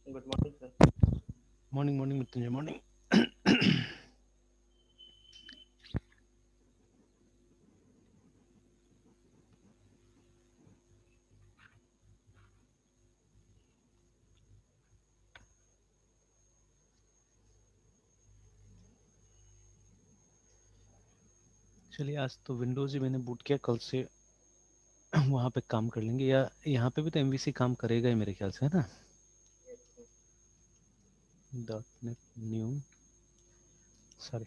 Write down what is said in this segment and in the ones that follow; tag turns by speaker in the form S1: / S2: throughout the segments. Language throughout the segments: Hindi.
S1: Good morning sir.
S2: Morning morning Mrityunjay morning. चलिए आज तो विंडोज़ ही मैंने बूट किया, कल से वहाँ पे काम कर लेंगे, या यहाँ पे भी तो एमवीसी काम करेगा ही मेरे ख्याल से, है ना। Dot net new, sorry.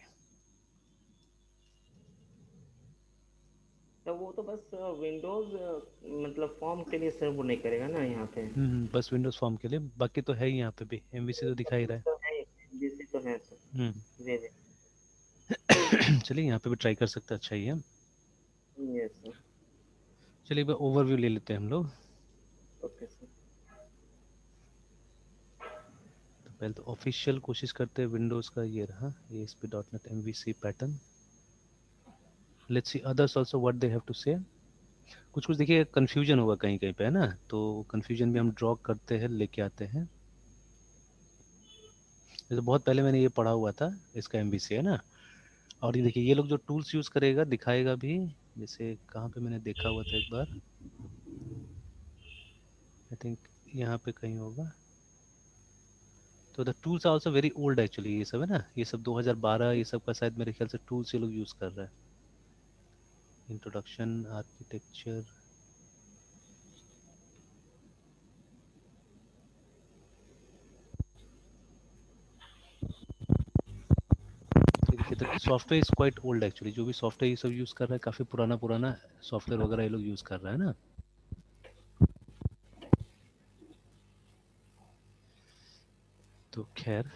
S1: तो वो तो बस विंडोज मतलब फॉर्म के लिए सर वो नहीं करेगा ना यहाँ पे।
S2: बस विंडोज़ फॉर्म के लिए, बाकी तो है ही यहाँ पे भी, एमवीसी तो दिखा ही रहा है।
S1: तो है बीसी तो है सर।
S2: हम्म।
S1: जी जी।
S2: चलिए यहाँ पे भी ट्राई कर सकते हैं, अच्छा ही है।
S1: Yes sir.
S2: चलिए एक ओवरव्यू ले लेते हैं हम लोग।
S1: Okay sir.
S2: तो पहले तो ऑफिशियल कोशिश करते हैं, विंडोज़ का ये रहा, ASP.NET MVC pattern. Let's see others also what they have to say. कुछ कुछ देखिए कंफ्यूजन होगा कहीं कहीं पे, है ना, तो कंफ्यूजन भी हम ड्रॉ करते हैं, लेके आते हैं। जैसे बहुत पहले मैंने ये पढ़ा हुआ था, इसका एमबीसी है ना। और ये देखिए, ये लोग जो टूल्स यूज़ करेगा दिखाएगा भी। जैसे कहाँ पे मैंने देखा हुआ था एक बार, आई थिंक यहाँ पे कहीं होगा। तो the tools are also very old actually, ये सब है ना, ये सब 2012 ये सब का शायद मेरे ख्याल से टूल्स ये लोग यूज़ कर रहे हैं। इंट्रोडक्शन आर्किटेक्चर, देखिए the software is quite old actually, जो भी सॉफ्टवेयर ये सब यूज़ कर रहा है काफ़ी पुराना पुराना सॉफ्टवेयर वगैरह ये लोग यूज़ कर रहा है ना। तो खैर,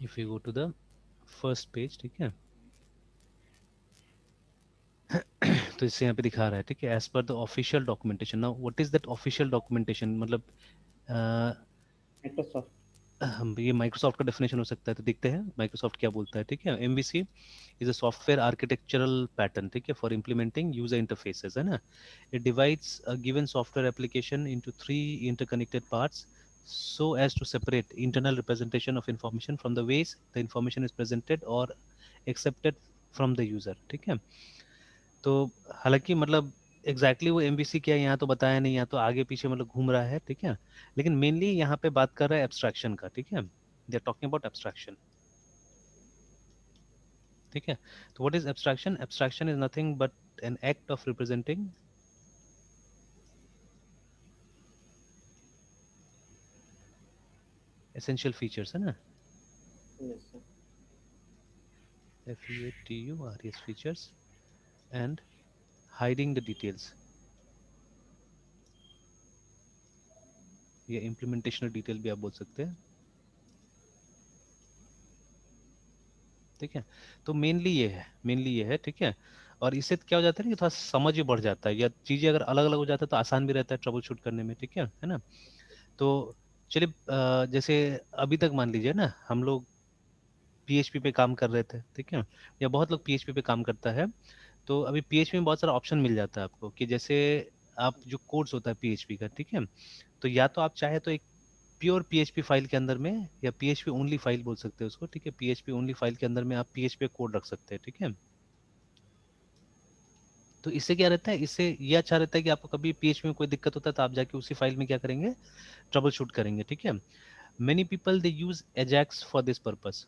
S2: if you go to the first page, ठीक है, तो इससे यहाँ पे दिखा रहा है, ठीक है, as per the official documentation. Now what is that official documentation, मतलब
S1: माइक्रोसॉफ्ट।
S2: हम ये माइक्रोसॉफ्ट का डेफिनेशन हो सकता है, तो देखते हैं माइक्रोसॉफ्ट क्या बोलता है, ठीक है। MVC is a software architectural pattern, ठीक है, फॉर इम्प्लीमेंटिंग यूजर इंटरफेसेस, है ना। It divides a given software application into 3 interconnected parts so as to separate internal representation of information from the ways the information is presented or accepted from the user, ठीक है। तो हालांकि मतलब एग्जैक्टली वो एमवीसी क्या है यहाँ तो बताया नहीं, यहाँ तो आगे पीछे मतलब घूम रहा है, ठीक है। लेकिन मेनली यहाँ पे बात कर रहा है एब्स्ट्रैक्शन का, ठीक है, they are talking about abstraction, ठीक है। तो what is abstraction? Abstraction is nothing but an act of representing essential features, है ना,
S1: yes sir.
S2: FEATURES features, and hiding the details, या इम्प्लीमेंटेशनल डिटेल भी आप बोल सकते हैं, ठीक है। तो मेनली ये है, ठीक है। और इससे क्या हो जाता है ना कि थोड़ा समझ भी बढ़ जाता है, या चीज़ें अगर अलग अलग हो जाता है तो आसान भी रहता है ट्रबल शूट करने में, ठीक है ना। तो चलिए जैसे अभी तक मान लीजिए ना, हम लोग पीएचपी पे काम कर रहे थे, ठीक है, या बहुत लोग पीएचपी पे काम करता है। तो अभी पीएचपी में बहुत सारा ऑप्शन मिल जाता है आपको, कि जैसे आप जो कोर्स होता है पीएचपी का, ठीक है, तो या तो आप चाहे तो एक प्योर पीएचपी फाइल के अंदर में, या पीएचपी ओनली फाइल बोल सकते हैं उसको, ठीक है, पीएचपी ओनली फाइल के अंदर में आप पीएचपी कोड रख सकते हैं, ठीक है। तो इससे क्या रहता है, इससे ये अच्छा रहता है कि आपको कभी पीएचपी में कोई दिक्कत होता है तो आप जाके उसी फाइल में क्या करेंगे, ट्रबल शूट करेंगे, ठीक है। Many people they use Ajax for this purpose,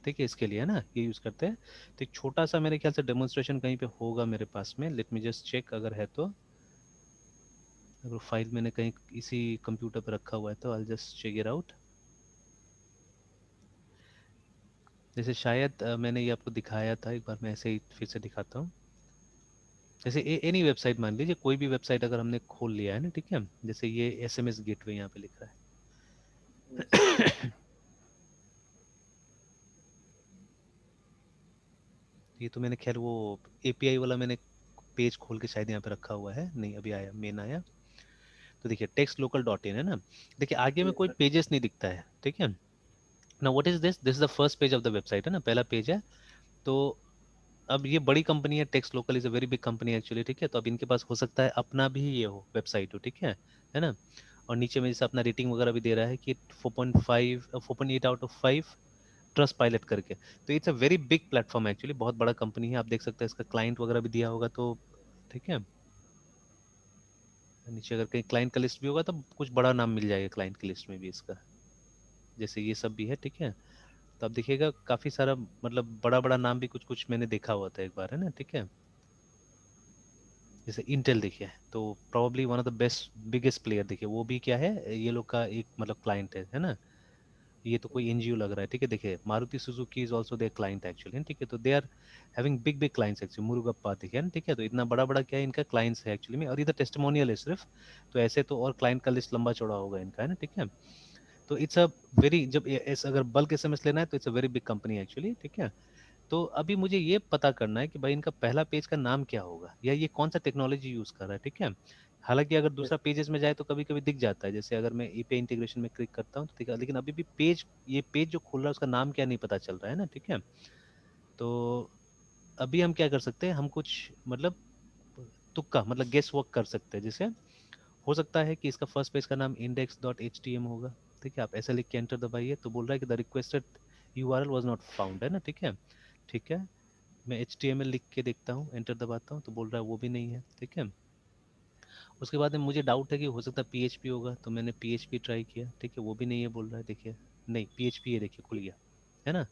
S2: ठीक है, इसके लिए, है ना, ये यूज करते हैं। तो एक छोटा सा मेरे ख्याल से डेमोन्स्ट्रेशन कहीं पे होगा मेरे पास में, लेट मी जस्ट चेक, अगर है तो, अगर फाइल मैंने कहीं इसी कंप्यूटर पे रखा हुआ है तो I just check it out. जैसे शायद मैंने ये आपको दिखाया था एक बार, मैं ऐसे ही फिर से दिखाता हूँ। जैसे एनी वेबसाइट, मान लीजिए कोई भी वेबसाइट अगर हमने खोल लिया है ना, ठीक है, जैसे ये SMS गेटवे यहाँ पे लिख रहा
S1: यस सर।
S2: है। ये तो मैंने खैर वो API वाला मैंने पेज खोल के शायद यहाँ पे रखा हुआ है, नहीं अभी आया, मेन आया। तो देखिए टेक्स्ट लोकल डॉट इन, है ना। देखिए आगे में
S1: यस
S2: कोई
S1: सर।
S2: पेजेस नहीं दिखता है, ठीक है ना। What is this, this is the first page of the website, है ना, पहला पेज है। तो अब ये बड़ी कंपनी है, text local is a very big company actually, ठीक है। तो अब इनके पास हो सकता है अपना भी ये हो वेबसाइट हो, ठीक है ना। और नीचे में जैसे अपना रेटिंग वगैरह भी दे रहा है कि 4.5 4.8 आउट ऑफ 5 ट्रस्ट पायलट करके। तो it's a very big platform actually, बहुत बड़ा कंपनी है। आप देख सकते हैं इसका क्लाइंट वगैरह भी दिया होगा, तो ठीक है। नीचे अगर कहीं क्लाइंट का लिस्ट भी होगा तो कुछ बड़ा नाम मिल जाएगा क्लाइंट की लिस्ट में भी इसका, जैसे ये सब भी है, ठीक है। तो आप देखिएगा काफी सारा मतलब बड़ा बड़ा नाम भी कुछ कुछ मैंने देखा हुआ था एक बार, है ना, ठीक है। जैसे इंटेल देखिए, तो probably one of the best biggest player, देखिए वो भी क्या है, ये लोग का एक मतलब क्लाइंट है ना। ये तो कोई एनजीओ लग रहा है, ठीक है। देखिए Maruti Suzuki is also their client actually, ठीक है। तो they are having big big clients actually, Murugappa देखिए ना, ठीक है। तो इतना बड़ा बड़ा क्या है इनका क्लाइंट्स है एक्चुअली में, और इधर टेस्टिमोनियल है सिर्फ। तो ऐसे तो और क्लाइंट का लिस्ट लंबा चौड़ा होगा इनका, है ना, ठीक है। तो इट्स अ वेरी, जब अगर बल्क एसएमएस लेना है तो it's a very big company actually, ठीक है। तो अभी मुझे ये पता करना है कि भाई इनका पहला पेज का नाम क्या होगा, या ये कौन सा टेक्नोलॉजी यूज कर रहा है, ठीक है। हालांकि अगर दूसरा पेजेस में जाए तो कभी कभी दिख जाता है, जैसे अगर मैं एपीआई इंटीग्रेशन में क्लिक करता हूँ तो ठीक है, लेकिन अभी भी पेज, ये पेज जो खुल रहा है उसका नाम क्या नहीं पता चल रहा है ना, ठीक है। तो अभी हम क्या कर सकते हैं, हम कुछ मतलब तुक्का मतलब गेस वर्क कर सकते हैं। जैसे हो सकता है कि इसका फर्स्ट पेज का नाम index.htm होगा, ठीक है। आप ऐसा लिख के एंटर दबाइए तो बोल रहा है कि the requested URL was not found, है ना, ठीक है। ठीक है, मैं HTML लिख के देखता हूँ, एंटर दबाता हूँ तो बोल रहा है वो भी नहीं है, ठीक है। उसके बाद में मुझे डाउट है कि हो सकता है PHP होगा, तो मैंने PHP ट्राई किया, ठीक है, वो भी नहीं है, बोल रहा है देखिए। नहीं, PHP है, देखिए खुल गया, है ना,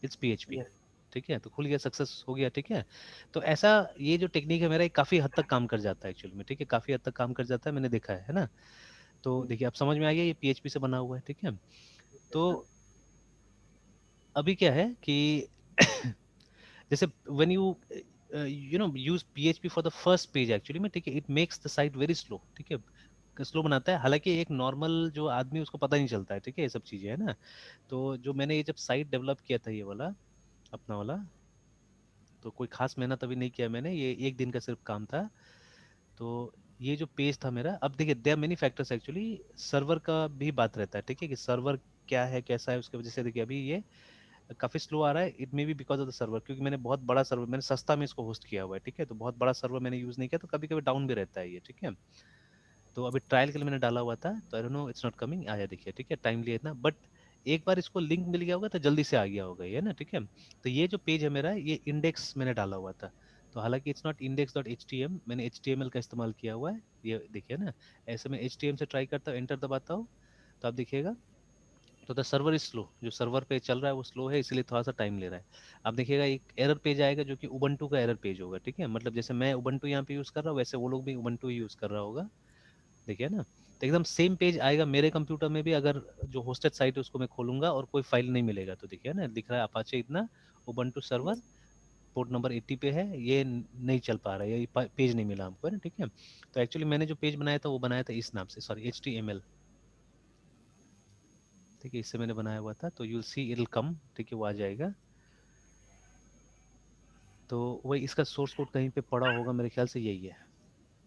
S2: इट्स PHP,
S1: यस।
S2: ठीक है। तो खुल गया, सक्सेस हो गया, ठीक है। तो ऐसा ये जो टेक्निक है मेरा, ये काफ़ी हद तक काम कर जाता है एक्चुअली में, ठीक है, काफ़ी हद तक काम कर जाता है, मैंने देखा है ना। तो देखिए आप समझ में आ गया, ये PHP से बना हुआ है, ठीक है। तो अभी क्या है कि जैसे when you use PHP for the first page actually में, ठीक है, it makes the site very slow, ठीक है, स्लो बनाता है। हालांकि एक नॉर्मल जो आदमी उसको पता नहीं चलता है, ठीक है, ये सब चीजें है ना। तो जो मैंने ये जब साइट डेवलप किया था ये वाला अपना वाला, तो कोई खास मेहनत अभी नहीं किया मैंने, ये एक दिन का सिर्फ काम था। तो ये जो पेज था मेरा, अब देखिए there many factors actually, server का भी बात रहता है, ठीक है, कि सर्वर क्या है कैसा है, उसकी वजह से देखिए अभी ये काफी स्लो आ रहा है। It may be because of the server, क्योंकि मैंने बहुत बड़ा सर्वर, मैंने सस्ता में इसको होस्ट किया हुआ है, ठीक है। तो बहुत बड़ा सर्वर मैंने यूज नहीं किया, तो कभी कभी डाउन भी रहता है ये, ठीक है। तो अभी ट्रायल के लिए मैंने डाला हुआ था, तो आई don't no it's not coming, आया देखिए, ठीक है, टाइम लिया इतना, बट एक बार इसको लिंक मिल गया होगा तो जल्दी से आ गया होगा ये ना, ठीक है। तो ये जो पेज है मेरा, ये इंडेक्स मैंने डाला हुआ था। तो हालांकि इट्स नॉट index.htm, मैंने HTML का इस्तेमाल किया हुआ है, ये देखिए ना। ऐसे में HTML से ट्राई करता हूँ, एंटर दबाता हूँ, तो आप देखिएगा, तो द सर्वर इज स्लो, जो सर्वर पे चल रहा है वो स्लो है, इसलिए थोड़ा सा टाइम ले रहा है। आप देखिएगा एक एरर पेज आएगा जो कि उबंटू का एरर पेज होगा, ठीक है। मतलब जैसे मैं उबंटू यहाँ पे यूज कर रहा हूँ, वैसे वो लोग भी उबंटू ही यूज कर रहा होगा, देखिए ना। तो एकदम सेम पेज आएगा मेरे कंप्यूटर में भी, अगर जो होस्टेड साइट है उसको मैं खोलूंगा और कोई फाइल नहीं मिलेगा, तो देखिए ना दिख रहा है अपाचे इतना, उबंटू सर्वर पोर्ट नंबर 80 पे है, ये नहीं चल पा रहा है, ये पेज नहीं मिला हमको, है ना, ठीक है। तो एक्चुअली मैंने जो पेज बनाया था वो बनाया था इस नाम से, सॉरी HTML, ठीक है, इससे मैंने बनाया हुआ था। तो you'll see it will come, ठीक है, वो आ जाएगा। तो वही इसका सोर्स कोड कहीं पे पड़ा होगा, मेरे ख्याल से यही है,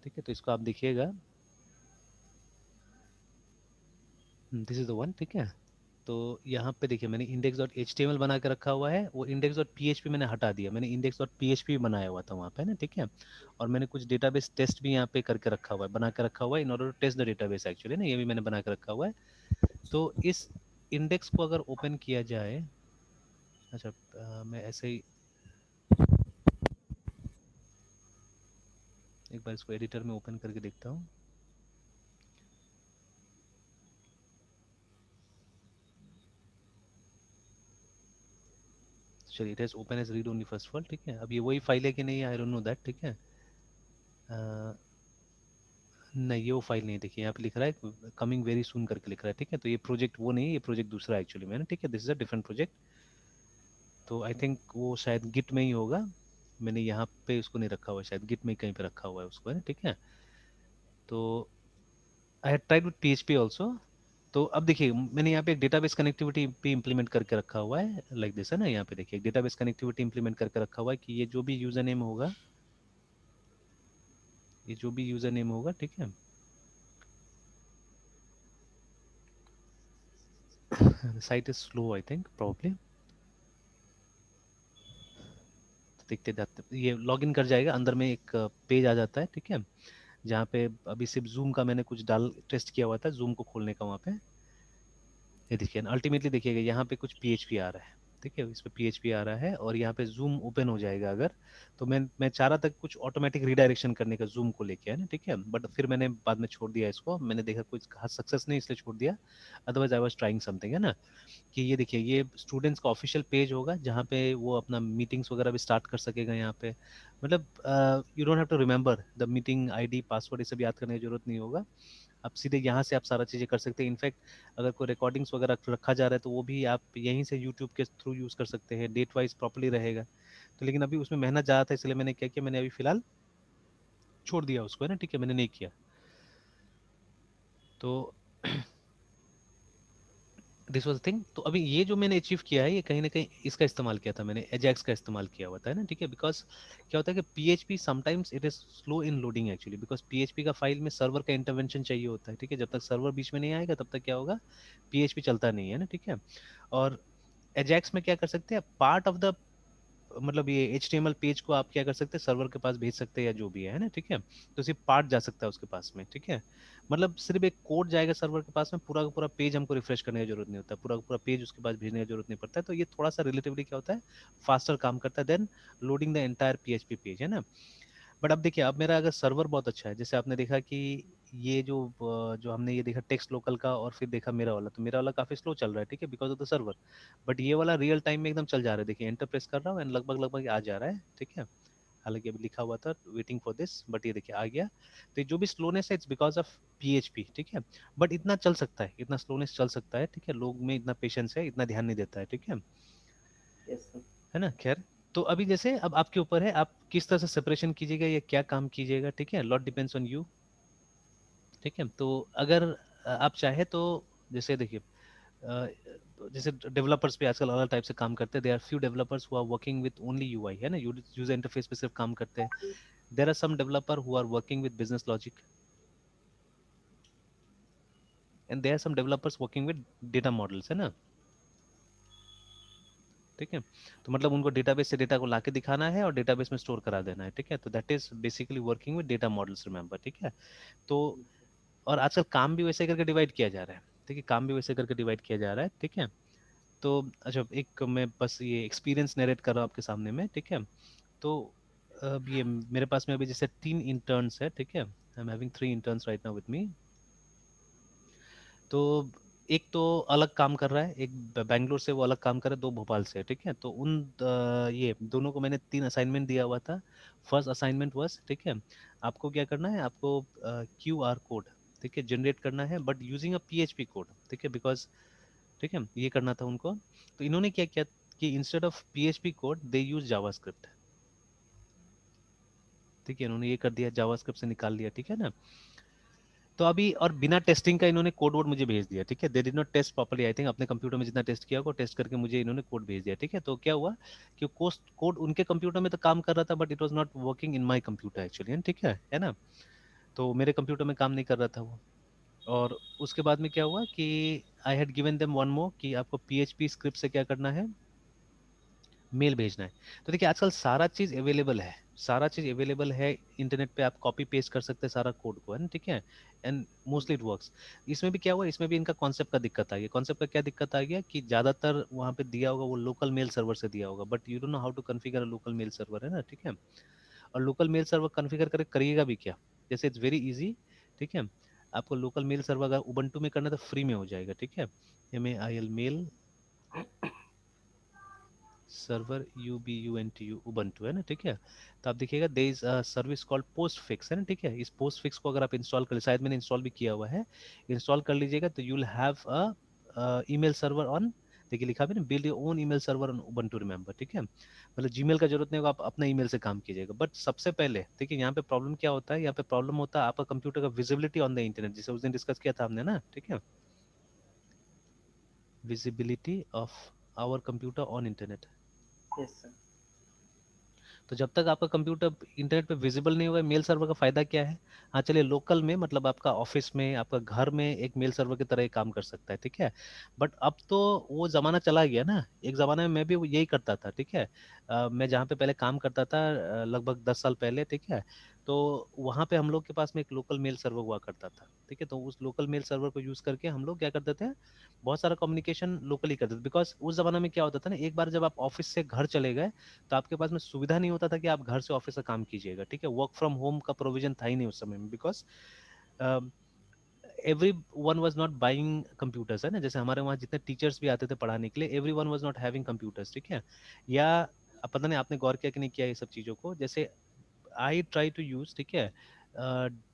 S2: ठीक है। तो इसको आप देखिएगा, दिस इज द वन, ठीक है। तो यहाँ पे देखिए मैंने index.html बना के रखा हुआ है, वो index.php मैंने हटा दिया, मैंने index.php बनाया हुआ था वहाँ पे ना, ठीक है। और मैंने कुछ डेटाबेस टेस्ट भी यहाँ पे करके रखा हुआ है, बना के रखा हुआ है, in order to test the database actually ना, ये भी मैंने बना के रखा हुआ है। तो इस इंडेक्स को अगर ओपन किया जाए, अच्छा मैं ऐसे ही एक बार इसको एडिटर में ओपन करके देखता हूँ। चलिए, it has open as read only first of all, ठीक है। अब ये वही फाइल है कि नहीं, आई डोंट नो दैट, ठीक है। नहीं, ये वो फाइल नहीं, देखिए यहाँ पे लिख रहा है कमिंग वेरी सून करके लिख रहा है, ठीक है। तो ये प्रोजेक्ट वो नहीं है, ये प्रोजेक्ट दूसरा एक्चुअली में ना, ठीक है, this is a different project. तो आई थिंक वो शायद गिट में ही होगा, मैंने यहाँ पे उसको नहीं रखा हुआ है, शायद गिट में ही कहीं पे रखा हुआ है उसको, है ना, ठीक है। तो I had tried with PHP also. तो अब देखिए मैंने यहाँ पे एक डेटाबेस कनेक्टिविटी भी इंप्लीमेंट करके रखा हुआ है, लाइक दिस, है ना। यहाँ पे देखिए डेटाबेस कनेक्टिविटी इंप्लीमेंट करके रखा हुआ है कि ये जो भी यूजर नेम होगा, ये जो भी यूजर नेम होगा, ठीक है। Site is slow I think, problem. देखते जाते ये लॉगिन कर जाएगा, अंदर में एक पेज आ जाता है, ठीक है, जहाँ पे अभी सिर्फ जूम का मैंने कुछ डाल टेस्ट किया हुआ था, जूम को खोलने का वहाँ पे। ये देखिए अल्टीमेटली देखिएगा यहाँ पे कुछ पीएचपी आ रहा है, ठीक है, इस पे पीएचपी आ रहा है और यहाँ पे जूम ओपन हो जाएगा अगर, तो मैं चाह रहा था कुछ ऑटोमेटिक रिडायरेक्शन करने का जूम को लेके, है ना, ठीक है, बट फिर मैंने बाद में छोड़ दिया इसको, मैंने देखा कुछ खास सक्सेस नहीं इसलिए छोड़ दिया, otherwise I was trying something, है ना। कि ये देखिए ये स्टूडेंट्स का ऑफिशियल पेज होगा जहाँ पे वो अपना मीटिंग्स वगैरह भी स्टार्ट कर सकेगा यहाँ पे, मतलब you don't have to remember the meeting ID password, ये सब याद करने की जरूरत नहीं होगा, आप सीधे यहाँ से आप सारा चीज़ें कर सकते हैं। इनफैक्ट अगर कोई रिकॉर्डिंग्स वगैरह रखा जा रहा है तो वो भी आप यहीं से यूट्यूब के थ्रू यूज़ कर सकते हैं, डेट वाइज प्रॉपर्ली रहेगा। तो लेकिन अभी उसमें मेहनत ज़्यादा था इसलिए मैंने क्या किया, मैंने अभी फिलहाल छोड़ दिया उसको, है ना, ठीक है, मैंने नहीं किया। तो दिस वाज थिंग। तो अभी ये जो मैंने अचीव किया है ये कहीं ना कहीं इसका इस्तेमाल किया था मैंने, एजैक्स का इस्तेमाल किया हुआ था, है ना, ठीक है, बिकॉज क्या होता है कि PHP sometimes it is slow in loading actually, because PHP का फाइल में सर्वर का इंटरवेंशन चाहिए होता है, ठीक है, जब तक सर्वर बीच में नहीं आएगा तब तक क्या होगा, पीएचपी चलता नहीं है ना, ठीक है। और एजैक्स में क्या कर सकते हैं, पार्ट ऑफ द मतलब ये HTML पेज को आप क्या कर सकते हैं, सर्वर के पास भेज सकते हैं या जो भी है ना, ठीक है, तो सिर्फ पार्ट जा सकता है उसके पास में, ठीक है, मतलब सिर्फ एक कोड जाएगा सर्वर के पास में, पूरा का पूरा पेज हमको रिफ्रेश करने की जरूरत नहीं होता, पूरा का पूरा पेज उसके पास भेजने की जरूरत नहीं पड़ता है, तो ये थोड़ा सा रिलेटिवली क्या होता है, फास्टर काम करता है then loading the entire PHP page, है ना। बट अब देखिए अब मेरा अगर सर्वर बहुत अच्छा है, जैसे आपने देखा कि ये जो हमने ये देखा टेक्स्ट लोकल का और फिर देखा मेरा वाला, तो मेरा वाला काफी स्लो चल रहा है, ठीक है, because of the server, but ये वाला रियल टाइम में एकदम चल जा रहा है, देखिए एंटर प्रेस कर रहा हूँ एंड लगभग लगभग आ जा रहा है, ठीक है, हालांकि अभी लिखा हुआ था वेटिंग फॉर दिस, बट ये देखिए आ गया। तो ये जो भी स्लोनेस है इट्स बिकॉज ऑफ PHP, ठीक है, बट इतना चल सकता है, इतना स्लोनेस चल सकता है, ठीक है, लोग में इतना पेशेंस है, इतना ध्यान नहीं देता है, ठीक
S1: यस सर।
S2: है ना, खैर। तो अभी जैसे अब आपके ऊपर है, आप किस तरह से सेपरेशन कीजिएगा या क्या काम कीजिएगा, ठीक है, लॉट डिपेंड्स ऑन यू, ठीक है। तो अगर आप चाहे तो जैसे देखिए अ, जैसे डेवलपर्स भी आजकल अलग टाइप से काम करते हैं, there are few developers who are working with only UI, है ना, यूजर इंटरफेस पे सिर्फ काम करते हैं, there are some developer who are working with business logic, and there are some developers working with data models, है ना, ठीक है। तो मतलब उनको डेटाबेस से डेटा को लाके दिखाना है और डेटाबेस में स्टोर करा देना है, ठीक है, तो that is basically working with data models, remember, ठीक है। तो और आजकल काम भी वैसे करके डिवाइड किया जा रहा है, ठीक है, काम भी वैसे करके डिवाइड किया जा रहा है, ठीक है। तो अच्छा एक मैं बस ये एक्सपीरियंस नरेट कर रहा हूँ आपके सामने में, ठीक है। तो अब ये मेरे पास में अभी जैसे 3 इंटर्न्स है, ठीक है, I am having 3 interns right now with me. तो एक तो अलग काम कर रहा है, एक बैंगलोर से वो अलग काम कर रहा है, 2 भोपाल से, ठीक है। तो ये दोनों को मैंने 3 असाइनमेंट दिया हुआ था। फर्स्ट असाइनमेंट वॉज, ठीक है, आपको क्या करना है, आपको QR कोड, ठीक है, जनरेट करना है but using a PHP code, ठीक है, बिकॉज, ठीक है, ये करना था उनको। तो इन्होंने क्या किया कि instead of PHP code they use JavaScript, ठीक है, इन्होंने ये कर दिया, जावास्क्रिप्ट से निकाल लिया, ठीक है ना। तो अभी और बिना टेस्टिंग का इन्होंने कोड वोड मुझे भेज दिया, ठीक है, they did not test properly, I think अपने कंप्यूटर में जितना टेस्ट किया होगा टेस्ट करके मुझे इन्होंने कोड भेज दिया, ठीक है। तो क्या हुआ कि कोड उनके कंप्यूटर में तो काम कर रहा था but it was not working in my computer actually, ठीक है ना। तो मेरे कंप्यूटर में काम नहीं कर रहा था वो। और उसके बाद में क्या हुआ कि I had given them one more कि आपको PHP स्क्रिप्ट से क्या करना है, मेल भेजना है। तो देखिए आजकल सारा चीज अवेलेबल है, सारा चीज अवेलेबल है इंटरनेट पे, आप कॉपी पेस्ट कर सकते हैं सारा कोड को, है ना, ठीक है, एंड मोस्टली इट वर्क्स। इसमें भी क्या हुआ, इसमें भी इनका कॉन्सेप्ट का दिक्कत आ गया, कॉन्सेप्ट का क्या दिक्कत आ गया कि ज्यादातर वहाँ पे दिया होगा वो लोकल मेल सर्वर से दिया होगा, but you don't know how to configure a local mail server, है ना, ठीक है। और लोकल मेल सर्वर कॉन्फ़िगर करके करिएगा भी क्या, जैसे इट्स वेरी इजी, ठीक है। आपको लोकल मेल सर्वर अगर उबंटू में करना है तो फ्री में हो जाएगा, ठीक है, MAIL mail server UBUNTU Ubuntu, है ना, ठीक है। तो आप देखिएगा they is service called Postfix, है ना, ठीक है। इस पोस्ट फिक्स को अगर आप इंस्टॉल कर, शायद मैंने इंस्टॉल भी किया हुआ है, इंस्टॉल कर लीजिएगा तो you will have a email server on, देखिए लिखा भी ना, build your own email server on Ubuntu, remember, ठीक है, मतलब जीमेल का जरूरत नहीं होगा, आप अपना ईमेल से काम कीजिएगा। बट सबसे पहले देखिए यहाँ पे प्रॉब्लम क्या होता है, यहाँ पे प्रॉब्लम होता है आपका कंप्यूटर का विजिबिलिटी ऑन द इंटरनेट, जिसे उस दिन डिस्कस किया था हमने ना, ठीक है, visibility of our computer on internet.
S1: Yes sir.
S2: तो जब तक आपका कंप्यूटर इंटरनेट पे विजिबल नहीं हुआ, मेल सर्वर का फायदा क्या है? हाँ चलिए, लोकल में मतलब आपका ऑफिस में, आपका घर में एक मेल सर्वर की तरह ही काम कर सकता है, ठीक है। बट अब तो वो जमाना चला गया ना। एक जमाने में मैं भी यही करता था, ठीक है। मैं जहाँ पे पहले काम करता था, लगभग 10 साल पहले, ठीक है। तो वहाँ पे हम लोग के पास में एक लोकल मेल सर्वर हुआ करता था, ठीक है। तो उस लोकल मेल सर्वर को यूज करके हम लोग क्या करते थे, बहुत सारा कम्युनिकेशन लोकली करते थे। बिकॉज उस जमाने में क्या होता था ना, एक बार जब आप ऑफिस से घर चले गए, तो आपके पास में सुविधा नहीं होता था कि आप घर से ऑफिस का काम कीजिएगा, ठीक है। वर्क फ्रॉम होम का प्रोविजन था ही नहीं उस समय में, because every one was not buying computers, है ना। जैसे हमारे वहाँ जितने टीचर्स भी आते थे पढ़ाने के लिए, every one was not having computers, ठीक है। या अब पता नहीं आपने गौर किया कि नहीं किया ये सब चीज़ों को। जैसे आई ट्राई टू यूज, ठीक है,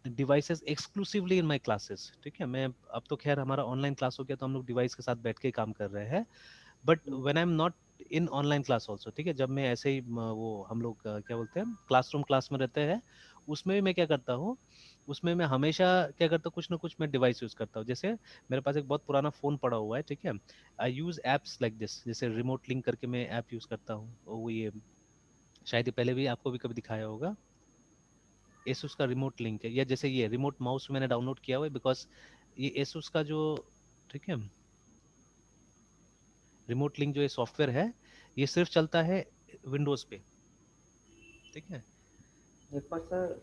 S2: devices exclusively in my classes, ठीक है। मैं अब तो खैर हमारा ऑनलाइन क्लास हो गया, तो हम लोग डिवाइस के साथ बैठ के ही काम कर रहे हैं। But when I am not in online class also, ठीक है, जब मैं ऐसे ही वो हम लोग क्या बोलते हैं, क्लासरूम क्लास में रहते हैं, उसमें भी मैं क्या करता हूँ, उसमें मैं हमेशा क्या करता हूँ, कुछ ना कुछ मैं डिवाइस यूज करता हूँ। जैसे मेरे पास एक बहुत पुराना फोन पड़ा हुआ है, ठीक है। आई यूज एप्स लाइक दिस, जैसे रिमोट लिंक करके मैं ऐप यूज करता हूँ। वो ये शायद ये पहले भी आपको भी कभी दिखाया होगा, एसुस का रिमोट लिंक है। या जैसे ये रिमोट माउस मैंने डाउनलोड किया हुआ है, बिकॉज ये एसुस का जो, ठीक है, रिमोट लिंक जो ये सॉफ्टवेयर है, ये सिर्फ चलता है विंडोज पे, ठीक है।
S1: पर सर।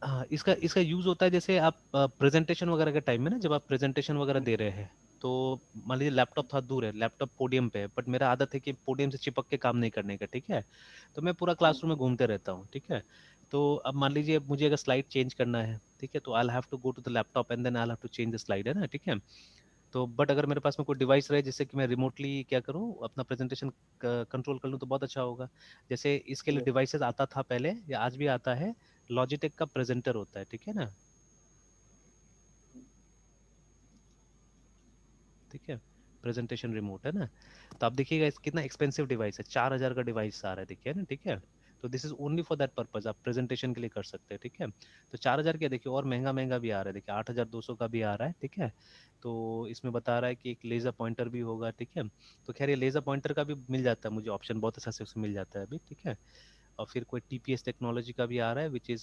S2: हाँ, इसका इसका यूज होता है जैसे आप प्रेजेंटेशन वगैरह के टाइम में ना, जब आप प्रेजेंटेशन वगैरह दे रहे हैं, तो मान लीजिए लैपटॉप थोड़ा दूर है, लैपटॉप पोडियम पे है, बट मेरा आदत है कि पोडियम से चिपक के काम नहीं करने का, ठीक है। तो मैं पूरा क्लासरूम में घूमते रहता हूँ, ठीक है। तो अब मान लीजिए मुझे अगर स्लाइड चेंज करना है, ठीक है, तो I have to go to the laptop and then I have to change the slide, है ना, ठीक है। तो बट अगर मेरे पास में कोई डिवाइस रहे जिससे कि मैं रिमोटली क्या करूँ, अपना प्रेजेंटेशन कंट्रोल कर लूँ, तो बहुत अच्छा होगा। जैसे इसके लिए डिवाइसेस आता था पहले, या आज भी आता है, लॉजिटेक का प्रेजेंटर होता है, ठीक है ना, ठीक है। प्रेजेंटेशन रिमोट, है ना। तो आप देखिएगा इस कितना एक्सपेंसिव डिवाइस है, 4,000 का डिवाइस आ रहा है, देखिए ना, ठीक है। तो this is only for that purpose, आप प्रेजेंटेशन के लिए कर सकते हैं, ठीक है। तो 4,000 क्या, देखिए और महंगा महंगा भी आ रहा है, देखिए 8,200 का भी आ रहा है, ठीक है। तो इसमें बता रहा है कि एक लेजर पॉइंटर भी होगा, ठीक है। तो खैर ये लेजर पॉइंटर का भी मिल जाता है मुझे ऑप्शन, बहुत अच्छा से उसमें मिल जाता है अभी, ठीक है। और फिर कोई टीपीएस टेक्नोलॉजी का भी आ रहा है, विच इज,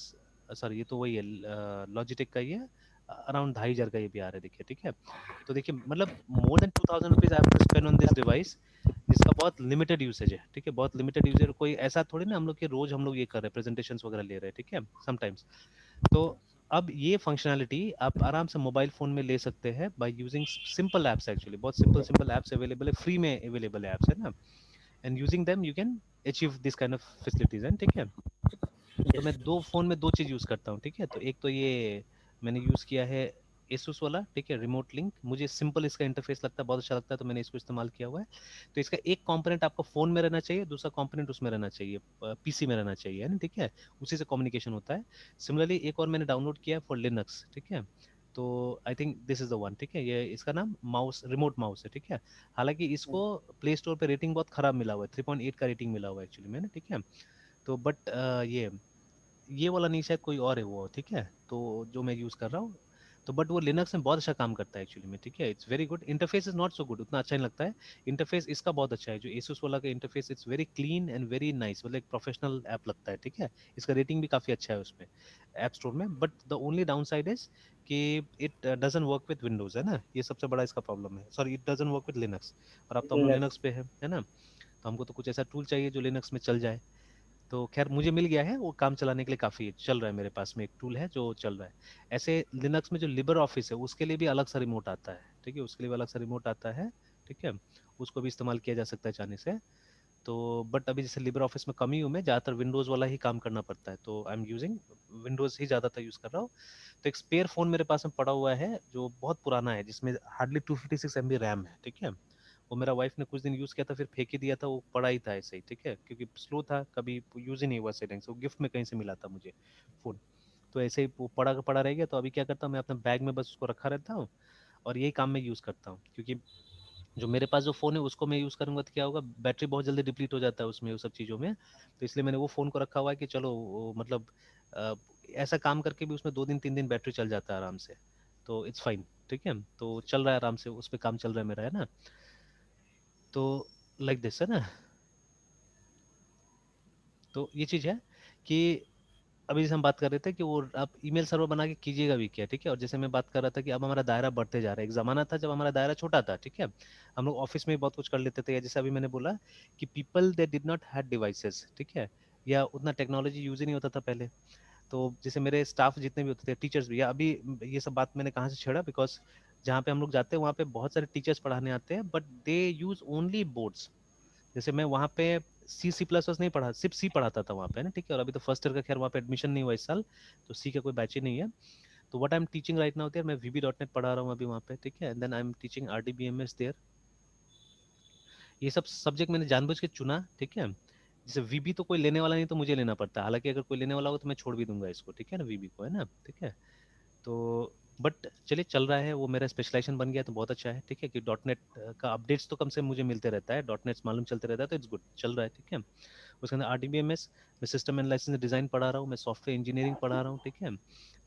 S2: सर ये तो वही है, लॉजिटेक का ही है, अराउंड 2,500 का ये भी आ रहा है, देखिए, ठीक है। तो देखिए मतलब more than 2,000 rupees I have to spend on this device, जिसका बहुत लिमिटेड यूसेज है, ठीक है, बहुत लिमिटेड यूसेज। कोई ऐसा थोड़ी ना हम लोग के रोज हम लोग ये कर रहे हैं, प्रेजेंटेशंस वगैरह ले रहे हैं, ठीक है, समटाइम्स। तो अब ये फंक्शनैलिटी आप आराम से मोबाइल फोन में ले सकते हैं by using simple apps, actually बहुत सिंपल सिंपल एप्स अवेलेबल है, फ्री में अवेलेबल एप्स है ना। And using them you can achieve this kind of facilities, and ठीक है। तो मैं दो फोन में दो चीज यूज करता हूँ, ठीक है। तो एक तो ये मैंने यूज किया है Asus वाला, ठीक है, रिमोट लिंक, मुझे सिंपल इसका इंटरफेस लगता है, बहुत अच्छा लगता है, तो मैंने इसको इस्तेमाल किया हुआ है। तो इसका एक कंपोनेंट आपका फोन में रहना चाहिए, दूसरा कंपोनेंट उसमें रहना चाहिए, पीसी में रहना चाहिए, है ना, ठीक है। उसी से कम्युनिकेशन होता है। सिमिलरली एक और मैंने डाउनलोड किया है फॉर लिनक्स, ठीक है। तो I think this is the one, ठीक है। ये इसका नाम माउस, रिमोट माउस है, ठीक है। हालांकि इसको प्ले स्टोर पे रेटिंग बहुत खराब मिला हुआ है, 3.8 का रेटिंग मिला हुआ है एक्चुअली में ना, ठीक है। तो बट ये वाला नहीं, शायद कोई और है वो, ठीक है, तो जो मैं यूज कर रहा हूँ। तो बट वो लिनक्स में बहुत अच्छा काम करता है एक्चुअली में, ठीक है। It's very good, interface is not so good, उतना अच्छा नहीं लगता है। इंटरफेस इसका बहुत अच्छा है, जो Asus वाला का interface, it's very clean and very nice, मतलब एक प्रोफेशनल ऐप लगता है, ठीक है। इसका रेटिंग भी काफी अच्छा है उसमें, ऐप स्टोर में। But the only downside is कि it doesn't work with Windows, है ना, ये सबसे बड़ा इसका प्रॉब्लम है। Sorry, it doesn't work with Linux. और अब तो हम लोग लिनक्स पे है ना। तो हमको तो कुछ ऐसा टूल चाहिए जो लिनक्स में चल जाए। तो खैर मुझे मिल गया है, वो काम चलाने के लिए काफ़ी चल रहा है, मेरे पास में एक टूल है जो चल रहा है। ऐसे लिनक्स में जो लिबर ऑफिस है, उसके लिए भी अलग सा रिमोट आता है, ठीक है, उसके लिए भी अलग सा रिमोट आता है, ठीक है। उसको भी इस्तेमाल किया जा सकता है चाहने से। तो बट अभी जैसे लिबर ऑफिस में कम ही हूँ मैं, ज़्यादातर विंडोज़ वाला ही काम करना पड़ता है, तो आई एम यूजिंग विंडोज़ ही ज़्यादातर यूज़ कर रहा हूँ। तो एक स्पेयर फ़ोन मेरे पास में पड़ा हुआ है जो बहुत पुराना है, जिसमें हार्डली 256 MB रैम है, ठीक है। वो मेरा वाइफ ने कुछ दिन यूज़ किया था, फिर फेंक ही दिया था, वो पड़ा ही था ऐसे ही, ठीक है, क्योंकि स्लो था, कभी यूज़ ही नहीं हुआ सेटिंग से, वो गिफ्ट में कहीं से मिला था मुझे फ़ोन। तो ऐसे ही वो पड़ा का पड़ा रह गया। तो अभी क्या करता हूँ, मैं अपने बैग में बस उसको रखा रहता हूँ, और यही काम में यूज़ करता हूँ। क्योंकि जो मेरे पास जो फ़ोन है उसको मैं यूज़ करूँगा तो क्या होगा, बैटरी बहुत जल्दी डिप्लीट हो जाता है उसमें, वो सब चीज़ों में। तो इसलिए मैंने वो फ़ोन को रखा हुआ है कि चलो मतलब अ, ऐसा काम करके भी उसमें 2 दिन 3 दिन बैटरी चल जाता है आराम से। तो इट्स फाइन, ठीक है। तो चल रहा है आराम से, उस पर काम चल रहा है मेरा, है ना। तो लाइक दिस, है ना। तो ये चीज़ है कि अभी जैसे हम बात कर रहे थे कि वो आप ईमेल सर्वर बना के कीजिएगा भी क्या, ठीक है। और जैसे मैं बात कर रहा था कि अब हमारा दायरा बढ़ते जा रहा है। एक जमाना था जब हमारा दायरा छोटा था, ठीक है, हम लोग ऑफिस में भी बहुत कुछ कर लेते थे। या जैसे अभी मैंने बोला कि people they did not had devices, ठीक है, या उतना टेक्नोलॉजी यूज ही नहीं होता था पहले। तो जैसे मेरे स्टाफ जितने भी होते थे, टीचर्स भी, या अभी ये सब बात मैंने कहाँ से छेड़ा, बिकॉज जहाँ पे हम लोग जाते हैं वहाँ पे बहुत सारे टीचर्स पढ़ाने आते हैं, but they use only boards. जैसे मैं वहाँ पे C++ नहीं पढ़ा, सिर्फ सी पढ़ाता था वहाँ पे ना, ठीक है। और अभी तो फर्स्ट ईयर का खैर वहाँ पे एडमिशन नहीं हुआ इस साल, तो सी का कोई बैच ही नहीं है। तो what I am teaching right now there, मैं VB.NET पढ़ा रहा हूँ अभी वहाँ पे, ठीक है। And then I am teaching RDBMS there. ये सब सब्जेक्ट मैंने जानबूझ के चुना, ठीक है। जैसे VB तो कोई लेने वाला नहीं, तो मुझे लेना पड़ता है। हालांकि अगर कोई लेने वाला हो तो मैं छोड़ भी दूंगा इसको, ठीक है ना, VB को, है ना, ठीक है। तो बट चलिए, चल रहा है, वो मेरा स्पेशलाइजेशन बन गया तो बहुत अच्छा है, ठीक है। कि डॉट नेट का अपडेट्स तो कम से मुझे मिलते रहता है, डॉट नेट मालूम चलते रहता है, तो इट्स गुड, चल रहा है, ठीक है। उसके अंदर RDBMS, मैं सिस्टम एनालिसिस डिजाइन पढ़ा रहा हूँ, मैं सॉफ्टवेयर इंजीनियरिंग पढ़ा रहा हूँ, ठीक है।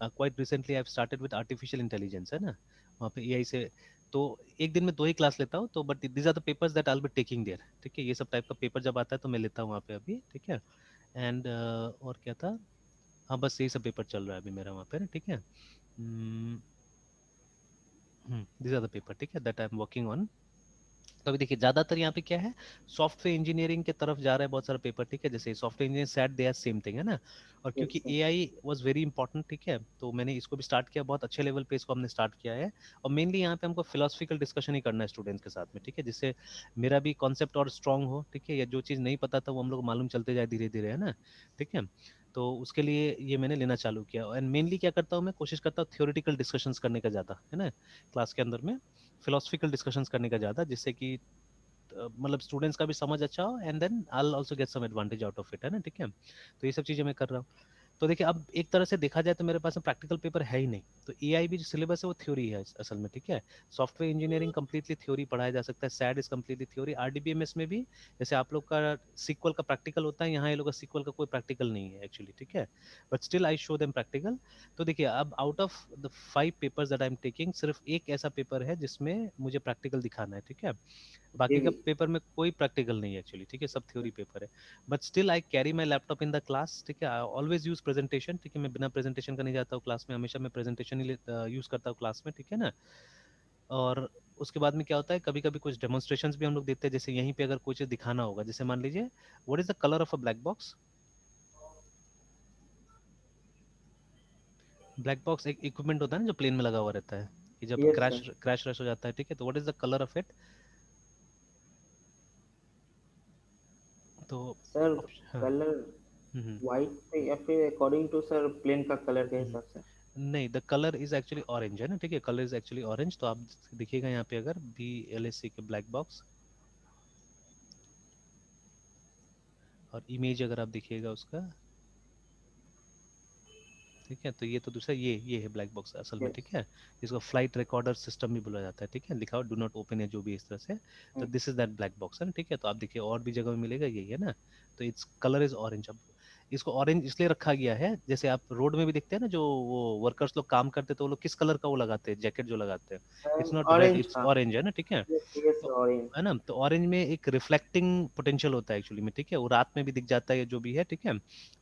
S2: Quite recently I have started with artificial intelligence, है ना, वहाँ पे AI से। तो एक दिन में 2 ही क्लास लेता हूँ, तो but these are the papers that I will be taking there, ठीक है। ये सब टाइप का पेपर जब आता है तो मैं लेता हूँ वहाँ पे अभी, ठीक है। एंड और क्या था, हाँ बस यही सब पेपर चल रहा है अभी मेरा वहाँ पे ना, ठीक है। दिस आर द पेपर, ठीक है, that I am working on. तो अभी देखिए ज्यादातर यहाँ पे क्या है, सॉफ्टवेयर इंजीनियरिंग की तरफ जा रहा है बहुत सारा पेपर, ठीक है। जैसे software engineering set they are same thing, है ना। और
S1: यस
S2: क्योंकि
S1: sir.
S2: AI was very important, ठीक है, तो मैंने इसको भी स्टार्ट किया, बहुत अच्छे लेवल पे इसको हमने स्टार्ट किया है। और मेनली यहाँ पे हमको फिलोसफिकल डिस्कशन ही करना है स्टूडेंट्स के साथ में, ठीक है, जिससे मेरा भी कॉन्सेप्ट और स्ट्रांग हो, ठीक है। या जो चीज़ नहीं पता था वो हम लोग मालूम चलते जाए धीरे धीरे, है ना, ठीक है। तो उसके लिए ये मैंने लेना चालू किया। एंड मेनली क्या करता हूँ मैं, कोशिश करता हूँ थियोरिटिकल डिस्कशंस करने का ज़्यादा, है ना, क्लास के अंदर में फिलोसफिकल डिस्कशंस करने का ज़्यादा, जिससे कि मतलब स्टूडेंट्स का भी समझ अच्छा हो, and then I will also get some advantage out of it, है ना, ठीक है। तो ये सब चीजें मैं कर रहा हूँ। तो देखिए अब एक तरह से देखा जाए तो मेरे पास में प्रैक्टिकल पेपर है ही नहीं, तो AI भी जो सिलेबस है वो थ्योरी है असल में, ठीक है। सॉफ्टवेयर इंजीनियरिंग कंप्लीटली थ्योरी पढ़ाया जा सकता है, sad is completely theory, RDBMS में भी जैसे आप लोग का सीक्वल का प्रैक्टिकल होता है, यहाँ ये लोग का सीक्वल का कोई प्रैक्टिकल नहीं है एक्चुअली, ठीक है। But still I show them practical. तो देखिए अब out of the 5 papers that I am taking, सिर्फ एक ऐसा पेपर है जिसमें मुझे प्रैक्टिकल दिखाना है, ठीक है।
S1: जी
S2: बाकी का
S1: जी।
S2: पेपर में कोई प्रैक्टिकल नहीं है एक्चुअली, ठीक है, सब थ्योरी पेपर है। But still I carry my laptop in the class, ठीक है। आई ऑलवेज यूज प्रेजेंटेशन, ठीक है, मैं बिना प्रेजेंटेशन का नहीं जाता हूँ क्लास में, हमेशा मैं प्रेजेंटेशन ही यूज करता हूँ क्लास में, ठीक है ना। और उसके बाद में क्या होता है, कभी कभी कुछ डेमोन्स्ट्रेशन भी हम लोग देते हैं। जैसे यहीं पे अगर कोई चीज दिखाना होगा, जैसे मान लीजिए what is the colour of a black box. Black box एक इक्विपमेंट होता है ना जो प्लेन में लगा हुआ रहता है, कि जब
S1: yes
S2: crash
S1: sir.
S2: Crash rash हो जाता है, ठीक है, तो what is the colour of it. तो
S1: सर
S2: हाँ।
S1: कलर
S2: हम्म।
S1: वाइट या फिर अकॉर्डिंग टू सर प्लेन का कलर के
S2: हम्म।
S1: हिसाब से?
S2: नहीं, the colour is actually orange, है ना, ठीक है, कलर इज एक्चुअली ऑरेंज। तो आप देखिएगा यहाँ पे अगर BLSC के ब्लैक बॉक्स और इमेज अगर आप देखिएगा उसका, ठीक है, तो ये तो दूसरा, ये है ब्लैक बॉक्स असल में,
S1: यस।
S2: ठीक है। इसको फ्लाइट रिकॉर्डर सिस्टम भी बोला जाता है, ठीक है, लिखा हो डू नॉट ओपन है जो भी इस तरह से। तो this is that black box, है ना, ठीक है। तो आप देखिए और भी जगह में मिलेगा, यही है ना। तो इट्स कलर इज ऑरेंज। अब इसको ऑरेंज इसलिए रखा गया है, जैसे आप रोड में भी देखते हैं ना, जो वो वर्कर्स लोग काम करते हैं तो वो लोग किस कलर का वो लगाते हैं, जैकेट जो लगाते हैं, it's not red,
S1: orange
S2: it's
S1: का।
S2: ऑरेंज, है ना, ठीक है।
S1: यस यस
S2: तो
S1: ऑरेंज।
S2: है ना, तो ऑरेंज में एक रिफ्लेक्टिंग पोटेंशियल होता है एक्चुअली में, ठीक है, वो रात में भी दिख जाता है जो भी है, ठीक है।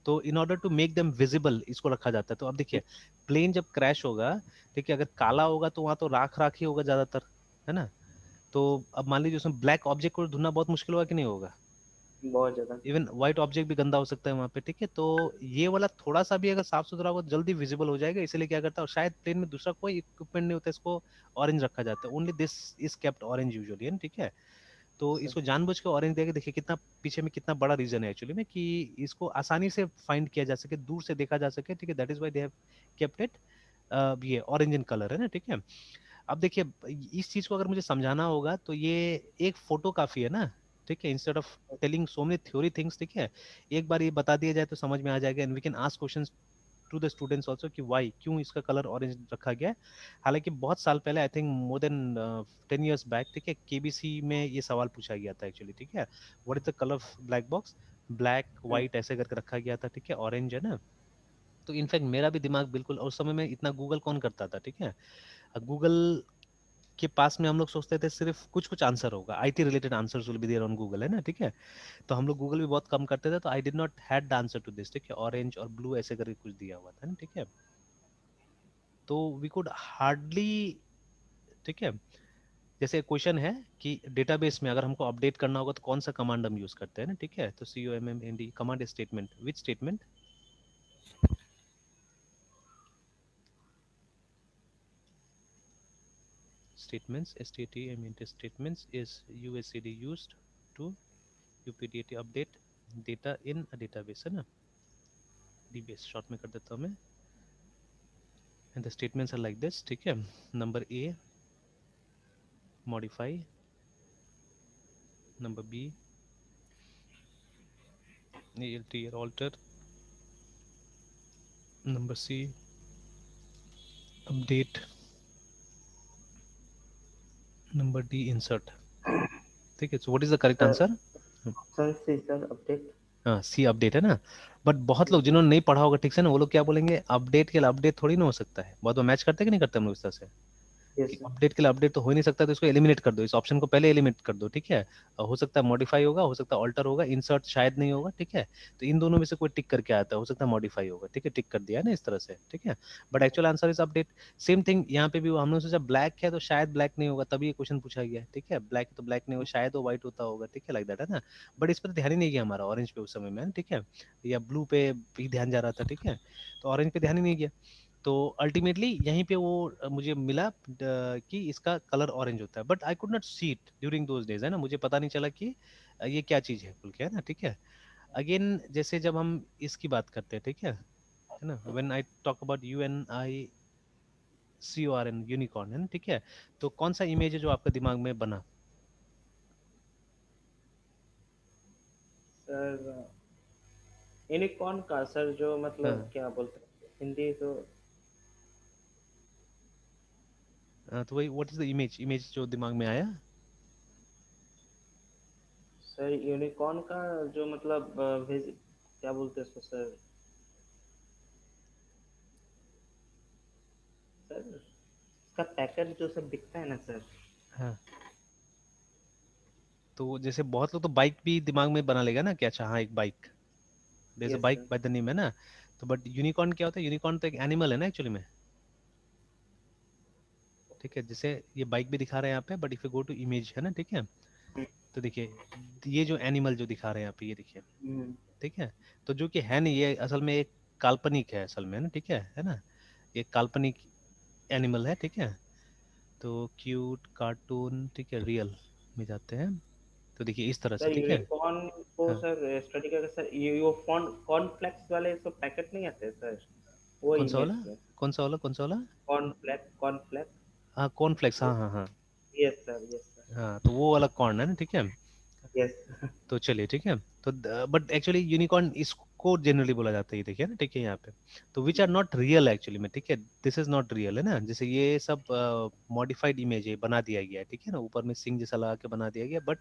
S2: तो in order to make them visible इसको रखा जाता है। तो अब देखिए प्लेन जब क्रैश होगा, ठीक है, अगर काला होगा तो वहां तो राख राख ही होगा ज्यादातर, है ना। तो अब मान लीजिए उसमें ब्लैक ऑब्जेक्ट को ढूंढना बहुत मुश्किल होगा कि नहीं होगा।
S1: बहुत ज्यादा।
S2: इवन व्हाइट ऑब्जेक्ट भी गंदा हो सकता है वहां पे, ठीक है। तो ये वाला थोड़ा सा भी अगर साफ सुथरा होगा तो जल्दी विजिबल हो जाएगा, इसलिए क्या करता है, और शायद प्लेन में दूसरा कोई इक्विपमेंट नहीं होता, इसको ऑरेंज रखा जाता है, only this is kept orange usually, है ना, ठीक है। तो
S1: सर
S2: इसको जानबूझ के ऑरेंज देके देखिए कितना पीछे में कितना बड़ा रीजन है एक्चुअली में, कि इसको आसानी से फाइंड किया जा सके, दूर से देखा जा सके, ठीक है। That is why they have kept it ये ऑरेंज इन कलर, है ना, ठीक है। अब देखिए इस चीज को अगर मुझे समझाना होगा तो ये एक फोटो काफी है ना, ठीक है, instead of telling so many theory things, ठीक है। एक बार ये बता दिया जाए तो समझ में आ जाएगा, and we can ask questions to the students also कि वाई, क्यों इसका कलर ऑरेंज रखा गया है। हालांकि बहुत साल पहले, I think more than 10 years back, ठीक है, KBC में ये सवाल पूछा गया था एक्चुअली, ठीक है। What is the colour of black box, black white ऐसे करके रखा गया था, ठीक है, ऑरेंज, है ना। तो इनफैक्ट मेरा भी दिमाग बिल्कुल, और उस समय में इतना गूगल कौन करता था, ठीक है। गूगल के पास में हम लोग सोचते थे सिर्फ कुछ कुछ आंसर होगा, IT related answers will be there on Google, है ना, ठीक है। तो हम लोग गूगल भी बहुत कम करते थे, तो I did not had the answer to this, ठीक है, ऑरेंज और ब्लू ऐसे करके कुछ दिया हुआ था ना, ठीक है। तो वी कुड हार्डली, ठीक है, जैसे क्वेश्चन है कि डेटाबेस में अगर हमको अपडेट करना होगा तो कौन सा कमांड हम यूज करते हैं ना, ठीक है। तो COMMAND command statement, which statement, statements STTMENT statements is USCD used to UPDT update data in a database, है ना, DBS शॉर्ट में कर देता हूँ मैं। And the statements are like this, ठीक है। Number A modify, number B ALTR alter, number C update, number D insert, ठीक है। So what is the correct
S1: sir
S2: answer?
S1: Option C sir, update.
S2: हाँ, सी अपडेट है ना। बट बहुत लोग जिन्होंने नहीं पढ़ा होगा ठीक से ना, वो लोग क्या बोलेंगे, अपडेट के लिए अपडेट थोड़ी ना हो सकता है। बहुत बार मैच करते कि नहीं करते हम लोग इस तरह से
S1: यस
S2: कि
S1: सर।
S2: अपडेट के लिए अपडेट तो हो ही नहीं सकता, तो इसको एलिमिनेट कर दो, इस ऑप्शन को पहले एलिमिनेट कर दो, ठीक है। हो सकता है मॉडिफाई होगा, हो सकता है ऑल्टर होगा, इंसर्ट शायद नहीं होगा, ठीक है। तो इन दोनों में से कोई टिक करके आता है, हो सकता है मॉडिफाई होगा, ठीक है, टिक कर दिया है ना इस तरह से, ठीक है। But actual answer is update. Same thing यहाँ पे भी हमने सोचा ब्लैक है तो शायद ब्लैक नहीं होगा, तभी ये क्वेश्चन पूछा गया है, ठीक है। ब्लैक है तो ब्लैक नहीं होगा, शायद वो व्हाइट होता होगा, ठीक है, लाइक दैट, है ना। बट इस पर ध्यान ही नहीं गया हमारा, ऑरेंज पे उस समय में, ठीक है, या ब्लू पे भी ध्यान जा रहा था, ठीक है। तो ऑरेंज पे ध्यान ही नहीं गया। तो अल्टीमेटली यहीं पे वो मुझे मिला कि इसका कलर ऑरेंज होता है, but I could not see it during those days, है ना, मुझे पता नहीं चला कि ये क्या चीज़ है बोल के, है ना, ठीक है। अगेन जैसे जब हम इसकी बात करते हैं, ठीक है ना, when I talk about UNICORN, unicorn, है ना, ठीक है। तो कौन सा इमेज है जो आपके दिमाग में बना?
S1: सर यूनिकॉर्न का सर, जो मतलब
S2: हाँ,
S1: क्या बोलते हैं हिंदी तो।
S2: तो वही what is the image, image जो दिमाग में आया?
S1: सर यूनिकॉर्न का जो मतलब क्या बोलते हैं इसको सर। सर इसका पैकेट जो सब दिखता है ना सर।
S2: हाँ, तो जैसे बहुत लोग तो बाइक भी दिमाग में बना लेगा ना कि अच्छा हाँ एक bike, there is a
S1: yes
S2: bike
S1: sir.
S2: By the name, है ना। तो बट यूनिकॉर्न क्या होता है? यूनिकॉर्न तो एक एनिमल है ना एक्चुअली में, ठीक है। जैसे ये बाइक भी दिखा रहे हैं यहाँ पे, but if you go to image, है ना, ठीक है। तो देखिए ये जो एनिमल जो दिखा रहे हैं यहाँ पे, ये देखिए,
S1: हम्म।
S2: ठीक है। तो जो कि है नहीं, ये असल में एक काल्पनिक है असल में, है ना, ठीक है ना। ये काल्पनिक एनिमल है, ठीक है। तो क्यूट कार्टून, ठीक है, रियल में जाते हैं, तो देखिए इस तरह से,
S1: सर
S2: ठीक है।
S1: यूनिकॉर्न को
S2: हाँ,
S1: सर स्टडी करके सर ये फॉन कॉर्नफ्लेक्स वाले सब पैकेट नहीं आते सर, वो
S2: कौन सा वाला,
S1: इमेज में।
S2: कौन सा वाला, कौन सा वाला?
S1: कॉर्नफ्लेक्स।
S2: हाँ, कॉर्नफ्लेक्स, हाँ हाँ हाँ।
S1: Yes sir, yes sir.
S2: हाँ, तो वो वाला कॉर्न है ना, ठीक है।
S1: यस।
S2: तो चलिए, ठीक है। तो बट एक्चुअली यूनिकॉर्न इसको जनरली बोला जाता है, ये देखिए ना, ठीक है, यहाँ पे। तो which are not real actually में, ठीक है, दिस इज नॉट रियल, है ना। जैसे ये सब मॉडिफाइड इमेज है, बना दिया गया है, ठीक है ना, ऊपर में सिंग जैसा लगा के बना दिया गया, but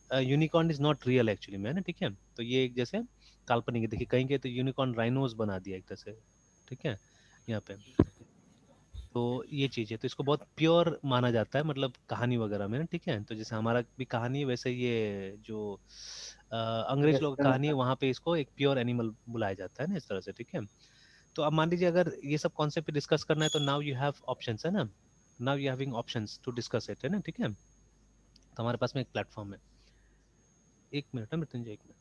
S2: unicorn is not real actually में, है ना, ठीक है। तो ये एक जैसे काल्पनिक है, देखिए कहीं के तो यूनिकॉर्न राइनोज बना दिया एक तरह से, ठीक है, यहाँ पे। तो ये चीज़ है, तो इसको बहुत प्योर माना जाता है, मतलब कहानी वगैरह में ना, ठीक है। तो जैसे हमारा भी कहानी है, वैसे ये जो अंग्रेज लोग का
S1: वेस्टर्न
S2: कहानी है,
S1: का।
S2: वहाँ पे इसको एक प्योर एनिमल बुलाया जाता है ना, इस तरह से, ठीक है। तो अब मान लीजिए अगर ये सब कॉन्सेप्ट डिस्कस करना है, तो नाउ यू हैव ऑप्शंस, है ना, now you having options to discuss it, है ना, ठीक है। तो हमारे पास में एक प्लेटफॉर्म है। एक मिनट है मृत्युंजय, एक minute.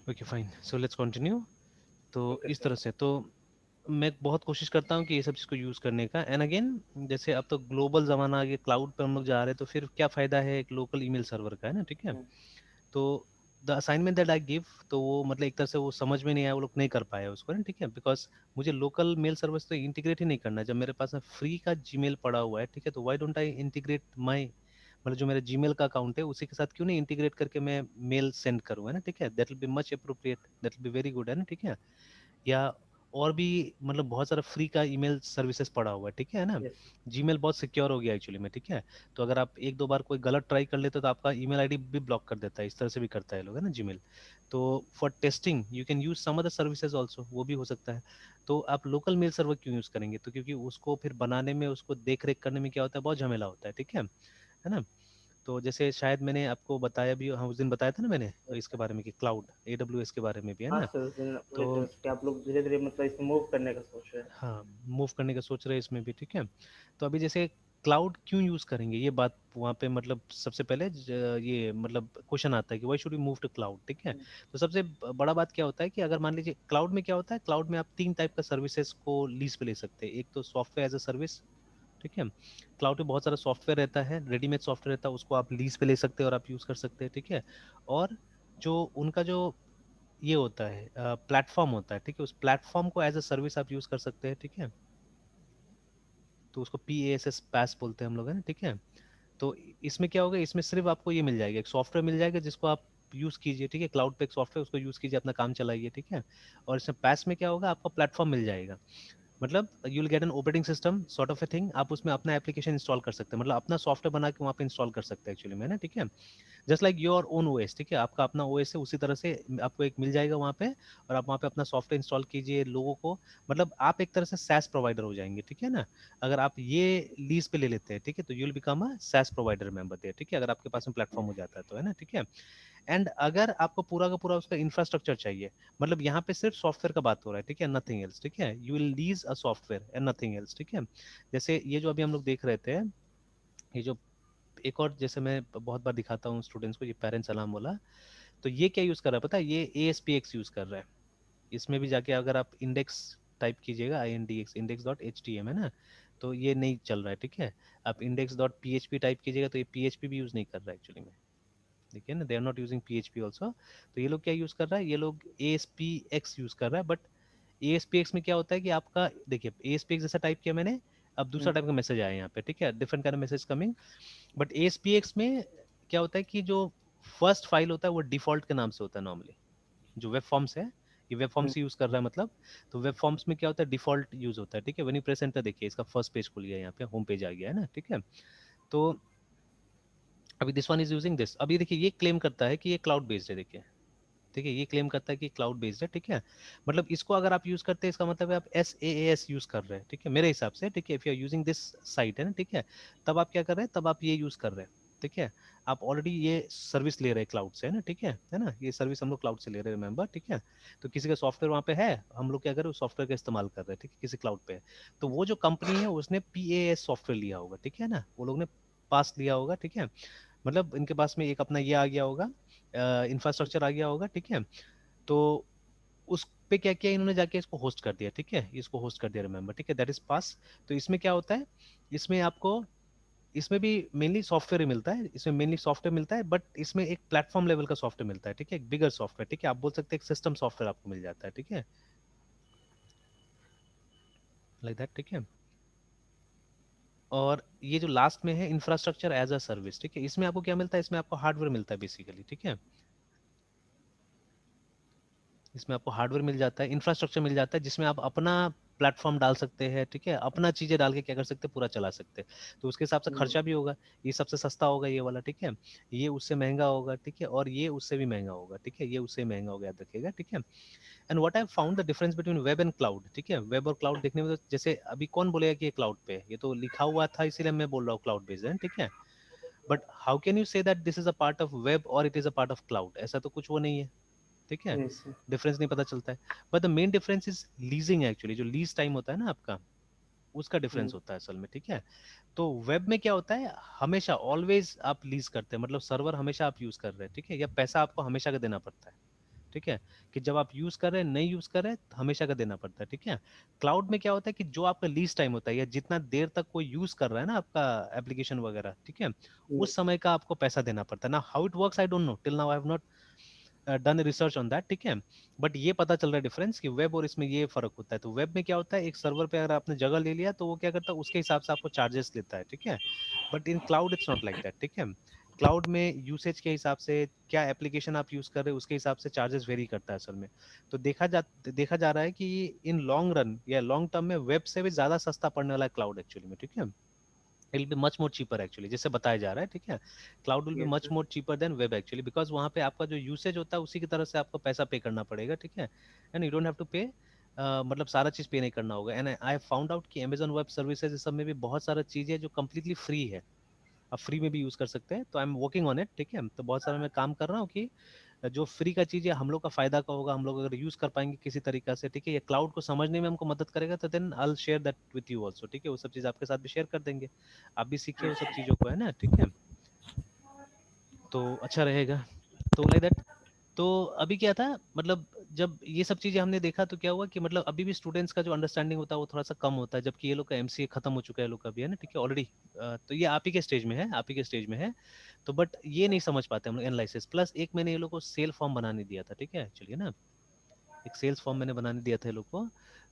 S2: Okay fine, so let's continue. तो
S1: ओके
S2: इस
S1: सर।
S2: तरह से, तो मैं बहुत कोशिश करता हूँ कि ये सब चीज़ को यूज़ करने का। एंड अगेन जैसे अब तो ग्लोबल ज़माना आ गया, क्लाउड पे हम लोग जा रहे हैं, तो फिर क्या फ़ायदा है एक लोकल ईमेल सर्वर का, है ना, ठीक है।
S1: हम्म,
S2: तो the assignment that I give, तो वो मतलब एक तरह से वो समझ में नहीं आया, वो लोग नहीं कर पाए उसको ना, ठीक है, बिकॉज मुझे लोकल मेल सर्विस तो इंटीग्रेट ही नहीं करना है। जब मेरे पास में फ्री का जीमेल पड़ा हुआ है, ठीक है, तो why don't I integrate my, मतलब जो मेरा जीमेल का अकाउंट है उसी के साथ क्यों नहीं इंटीग्रेट करके मैं मेल सेंड करूँ, है ना, ठीक है, that will be much appropriate, that will be very good, है ना, ठीक है। या और भी मतलब बहुत सारा फ्री का ईमेल सर्विसेज पड़ा हुआ है, ठीक है ना।
S1: यस।
S2: जीमेल बहुत सिक्योर हो गया एक्चुअली में, ठीक है। तो अगर आप एक दो बार कोई गलत ट्राई कर लेते हो तो आपका ईमेल आईडी भी ब्लॉक कर देता है, इस तरह से भी करता है लोग, है ना, जीमेल। तो for testing you can use some other services also, वो भी हो सकता है। तो आप लोकल मेल सर्वर क्यों यूज करेंगे, तो क्योंकि उसको फिर बनाने में, उसको देख रेख करने में क्या होता है, बहुत झमेला होता है, ठीक है ना। तो जैसे शायद मैंने आपको बताया भी, हाँ उस दिन बताया था ना मैंने इसके बारे में कि क्लाउड AWS के बारे में भी, है
S1: हाँ
S2: ना।
S1: सर, पूरी
S2: तो
S1: तरह से कि आप लोग धीरे धीरे मतलब इसमें मूव करने का सोच रहे हैं।
S2: हाँ, मूव करने का सोच रहे हैं इसमें भी, ठीक है। तो अभी जैसे क्लाउड क्यों यूज करेंगे, ये बात वहाँ पे मतलब सबसे पहले ये मतलब क्वेश्चन आता है कि why should we move to cloud, ठीक है। तो सबसे बड़ा बात क्या होता है कि अगर मान लीजिए क्लाउड में क्या होता है, क्लाउड में आप तीन टाइप का सर्विसेज को लीज पे ले सकते हैं। एक तो सॉफ्टवेयर एज अ सर्विस, ठीक है। क्लाउड में बहुत सारा सॉफ्टवेयर रहता है, रेडीमेड सॉफ्टवेयर रहता है, उसको आप लीज पे ले सकते हैं और आप यूज कर सकते हैं, ठीक है। और जो उनका जो ये होता है प्लेटफॉर्म होता है, ठीक है, उस प्लेटफॉर्म को एज अ सर्विस आप यूज कर सकते हैं, ठीक है। तो उसको PaaS पैस बोलते हैं हम लोग, है ना, ठीक है। तो इसमें क्या होगा, इसमें सिर्फ आपको ये मिल जाएगा, एक सॉफ्टवेयर मिल जाएगा जिसको आप यूज कीजिए, ठीक है, क्लाउड पे एक सॉफ्टवेयर, उसको यूज कीजिए, अपना काम चलाइए, ठीक है। और इसमें पैस में क्या होगा, आपको प्लेटफॉर्म मिल जाएगा, मतलब you will get an operating system sort of a thing, आप उसमें अपना एप्लीकेशन इंस्टॉल कर सकते हैं, मतलब अपना सॉफ्टवेयर बना के वहाँ पे इंस्टॉल कर सकते हैं एक्चुअली में, है ना, ठीक है। Just like your own OS, ठीक है, आपका अपना ओएस है, उसी तरह से आपको एक मिल जाएगा वहाँ पे, और आप वहाँ पे अपना सॉफ्टवेयर इंस्टॉल कीजिए लोगों को, मतलब आप एक तरह से सैस प्रोवाइडर हो जाएंगे, ठीक है ना। अगर आप ये लीज पे ले लेते हैं, ठीक है, तो you will become a SaaS provider member there, ठीक है, अगर आपके पास में प्लेटफॉर्म हो जाता है तो, है ना, ठीक है। एंड अगर आपको पूरा का पूरा उसका इंफ्रास्ट्रक्चर चाहिए, मतलब यहाँ पे सिर्फ सॉफ्टवेयर का बात हो रहा है, ठीक है, नथिंग एल्स, ठीक है, you will lease a software and nothing else, ठीक है। जैसे ये जो अभी हम लोग देख रहे थे, ये जो एक और जैसे मैं बहुत बार दिखाता हूँ स्टूडेंट्स को, ये पेरेंट्स अलार्म वाला, तो ये क्या यूज कर रहा है पता है, ये ASPX यूज कर रहा है। इसमें भी जाके अगर आप इंडेक्स टाइप कीजिएगा, INDX index.htm, है ना, तो ये नहीं चल रहा है, ठीक है। आप index.php टाइप कीजिएगा तो ये PHP भी यूज नहीं कर रहा है एक्चुअली में, देखिए ना, they are not using PHP also. तो ये लोग क्या यूज कर रहा है, ये लोग ASPX यूज कर रहा है, बट ASPX में क्या होता है कि आपका देखिए, ASPX जैसा टाइप किया मैंने, अब दूसरा टाइप का मैसेज आया यहाँ पे, ठीक है, different kind of message coming. But ASPX में क्या होता है कि जो फर्स्ट फाइल होता है वो डिफॉल्ट के नाम से होता है नॉर्मली, जो वेब फॉर्म्स है, ये वेब फॉर्म्स यूज कर रहा है मतलब। तो वेब फॉर्म्स में क्या होता है, डिफॉल्ट यूज होता है, ठीक है। व्हेन यू प्रेस एंटर, देखिए इसका फर्स्ट पेज खुल गया, यहाँ पे होम पेज आ गया, है ना, ठीक है। तो अभी this one is using this, अभी देखिए ये क्लेम करता है कि ये क्लाउड बेस्ड है, देखिए, ठीक है, ये क्लेम करता है कि क्लाउड बेस्ड है, ठीक है। मतलब इसको अगर आप यूज करते हैं, इसका मतलब है आप SaaS यूज कर रहे हैं, ठीक है, मेरे हिसाब से, ठीक है, if you are using this site, है ना, ठीक है, तब आप क्या कर रहे हैं, तब आप ये यूज कर रहे हैं, ठीक है। आप ऑलरेडी ये सर्विस ले रहे हैं क्लाउड से, है ना, ठीक है ना, ये सर्विस हम लोग क्लाउड से ले रहे हैं, रिमेंबर, ठीक है। तो किसी का सॉफ्टवेयर वहाँ पे है, हम लोग क्या कर रहे हैं, उस सॉफ्टवेयर का इस्तेमाल कर रहे हैं, ठीक है, किसी क्लाउड पे है। तो वो जो कंपनी है उसने PaaS सॉफ्टवेयर लिया होगा, ठीक है ना, वो लोग ने पास लिया होगा, ठीक है। मतलब इनके पास में एक अपना ये आ गया होगा, इंफ्रास्ट्रक्चर आ गया होगा, ठीक है। तो उस पे क्या किया इन्होंने, जाके इसको होस्ट कर दिया, ठीक है, इसको होस्ट कर दिया, रिमेंबर, ठीक है, दैट इज पास। तो इसमें क्या होता है, इसमें आपको, इसमें भी मेनली सॉफ्टवेयर ही मिलता है, इसमें मेनली सॉफ्टवेयर मिलता है, बट इसमें एक प्लेटफॉर्म लेवल का सॉफ्टवेयर मिलता है, ठीक है, एक बिगर सॉफ्टवेयर, ठीक है, आप बोल सकते हैं एक सिस्टम सॉफ्टवेयर आपको मिल जाता है, ठीक है, लाइक दैट, ठीक है। और ये जो लास्ट में है इंफ्रास्ट्रक्चर एज अ सर्विस, ठीक है, इसमें आपको क्या मिलता है, इसमें आपको हार्डवेयर मिलता है बेसिकली, ठीक है। इसमें आपको हार्डवेयर मिल जाता है, इंफ्रास्ट्रक्चर मिल जाता है, जिसमें आप अपना प्लेटफॉर्म डाल सकते हैं, ठीक है, अपना चीजें डाल के क्या कर सकते हैं, पूरा चला सकते हैं। तो उसके हिसाब से खर्चा भी होगा, ये सबसे सस्ता होगा ये वाला, ठीक है, ये उससे महंगा होगा, ठीक है, और ये उससे भी महंगा होगा, ठीक है, ये उससे महंगा होगा, याद रखिएगा, ठीक है। And what I found the difference between web and cloud, ठीक है, वेब और क्लाउड देखने में तो जैसे अभी कौन बोलेगा कि ये क्लाउड पे है, ये तो लिखा हुआ था इसीलिए मैं बोल रहा हूँ क्लाउड बेस्ड है, ठीक है। But how can you say that this is a part of web और it is a part of cloud, ऐसा तो कुछ वो नहीं है, ठीक है,
S1: यस।
S2: डिफरेंस नहीं पता चलता है। But the main difference is leasing actually, जो लीज टाइम होता है ना आपका, उसका डिफरेंस होता है असल में, ठीक है। तो वेब में क्या होता है, हमेशा ऑलवेज आप लीज करते हैं, मतलब सर्वर हमेशा आप यूज कर रहे हैं, ठीक है, या पैसा आपको हमेशा का देना पड़ता है, ठीक है, कि जब आप यूज कर रहे हैं, नहीं यूज कर रहे हैं, तो हमेशा का देना पड़ता है। ठीक है, क्लाउड में क्या होता है कि जो आपका लीज टाइम होता है या जितना देर तक कोई यूज कर रहा है ना आपका एप्लीकेशन वगैरह, ठीक है,
S1: हम्म,
S2: उस समय का आपको पैसा देना पड़ता है ना। How it works I don't no, till now I have not done research on that. ठीक है, बट ये पता चल रहा है डिफरेंस कि वेब और इसमें ये फर्क होता है। तो वेब में क्या होता है, एक सर्वर पे अगर आपने जगह ले लिया तो वो क्या करता है, उसके हिसाब से आपको चार्जेस लेता है। ठीक है, but in cloud it's not like that. ठीक है, क्लाउड में यूसेज के हिसाब से, क्या एप्लीकेशन आप यूज कर रहे हो उसके हिसाब से चार्जेस वेरी करता है असल में। तो देखा जा रहा है कि इन लॉन्ग रन या लॉन्ग टर्म में वेब से भी ज्यादा सस्ता पड़ने वाला है क्लाउड एक्चुअली में। ठीक है, it will be much more cheaper actually, जैसे बताया जा रहा है। ठीक है, cloud will be
S1: yes
S2: much
S1: sir.
S2: More cheaper than web actually, because वहाँ पे आपका जो यूसेज होता है उसी की तरह से आपको पैसा पे करना पड़ेगा। ठीक है, and you don't have to pay, मतलब सारा चीज पे नहीं करना होगा। एंड आई फाउंड आउट कि अमेजन वेब सर्विसेज इस सब में भी बहुत सारा चीज है जो कम्प्लीटली फ्री है, आप फ्री में भी यूज कर सकते हैं। तो I am working on it. ठीक है, तो बहुत सारा मैं काम कर रहा हूँ कि जो फ्री का चीज है हम लोग का फायदा का होगा, हम लोग अगर यूज कर पाएंगे किसी तरीका से, ठीक है, ये क्लाउड को समझने में हमको मदद करेगा, तो then I will share that with you also. ठीक है, वो सब चीज आपके साथ भी शेयर कर देंगे, आप भी सीखिए वो सब चीजों को, है ना। ठीक है, तो अच्छा रहेगा। तो लाइक दैट। तो अभी क्या था, मतलब जब ये सब चीजें हमने देखा तो क्या हुआ कि मतलब अभी भी स्टूडेंट्स का जो अंडरस्टैंडिंग होता है वो थोड़ा सा कम होता है, जबकि ये लोग का एमसीए खत्म हो चुका है लोग का भी, है ना। ठीक है, ऑलरेडी। तो ये आप ही के स्टेज में है, आप ही के स्टेज में है। तो बट ये नहीं समझ पाते हम लोग एनालिसिस, प्लस एक मैंने ये लोग को सेल फॉर्म बनाने दिया था। ठीक है, एक्चुअली ना, एक सेल्स फॉर्म मैंने बनाने दिया था ये लोग को।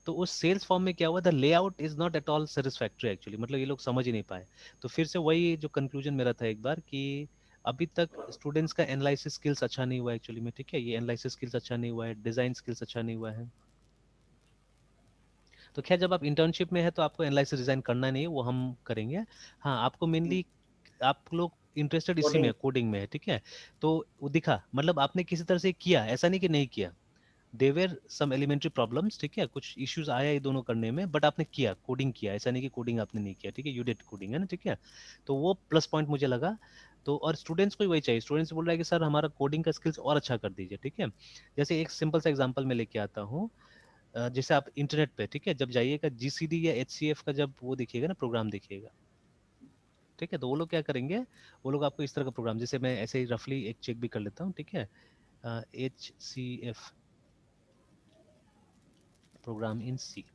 S2: तो उस सेल्स फॉर्म में क्या हुआ, the layout is not at all satisfactory actually, मतलब ये लोग समझ ही नहीं पाए। तो फिर से वही जो कंक्लूजन मेरा था एक बार कि अभी तक स्टूडेंट्स का एनालिसिस स्किल्स अच्छा नहीं हुआ एक्चुअली में। ठीक है, ये एनालिसिस स्किल्स अच्छा नहीं हुआ है, डिजाइन स्किल्स अच्छा नहीं हुआ है। तो खैर, जब आप इंटर्नशिप में है तो आपको एनालिसिस डिजाइन करना नहीं है, वो हम करेंगे। हाँ, आपको मेनली आप लोग इंटरेस्टेड इसी में
S1: कोडिंग।
S2: है, कोडिंग में है। ठीक है, तो वो दिखा, मतलब आपने किसी तरह से किया, ऐसा नहीं कि नहीं किया। देवर सम एलिमेंट्री प्रॉब्लम्स, ठीक है, कुछ इश्यूज आया ये दोनों करने में, बट आपने किया, कोडिंग किया, ऐसा नहीं कि कोडिंग आपने नहीं किया। ठीक है, यू डिड कोडिंग, है ना। ठीक है, तो वो प्लस पॉइंट मुझे लगा। तो और स्टूडेंट्स को ही वही चाहिए, स्टूडेंट्स बोल रहा है कि सर हमारा कोडिंग का स्किल्स और अच्छा कर दीजिए। ठीक है, जैसे एक सिंपल सा एग्जांपल मैं लेके आता हूँ। जैसे आप इंटरनेट पे, ठीक है, जब जाइएगा जीसीडी या एचसीएफ का जब वो देखिएगा ना, प्रोग्राम देखिएगा, ठीक है, तो वो लोग क्या करेंगे, वो लोग आपको इस तरह का प्रोग्राम, जैसे मैं ऐसे ही रफली एक चेक भी कर लेता हूँ। ठीक है, HCF प्रोग्राम इन सी,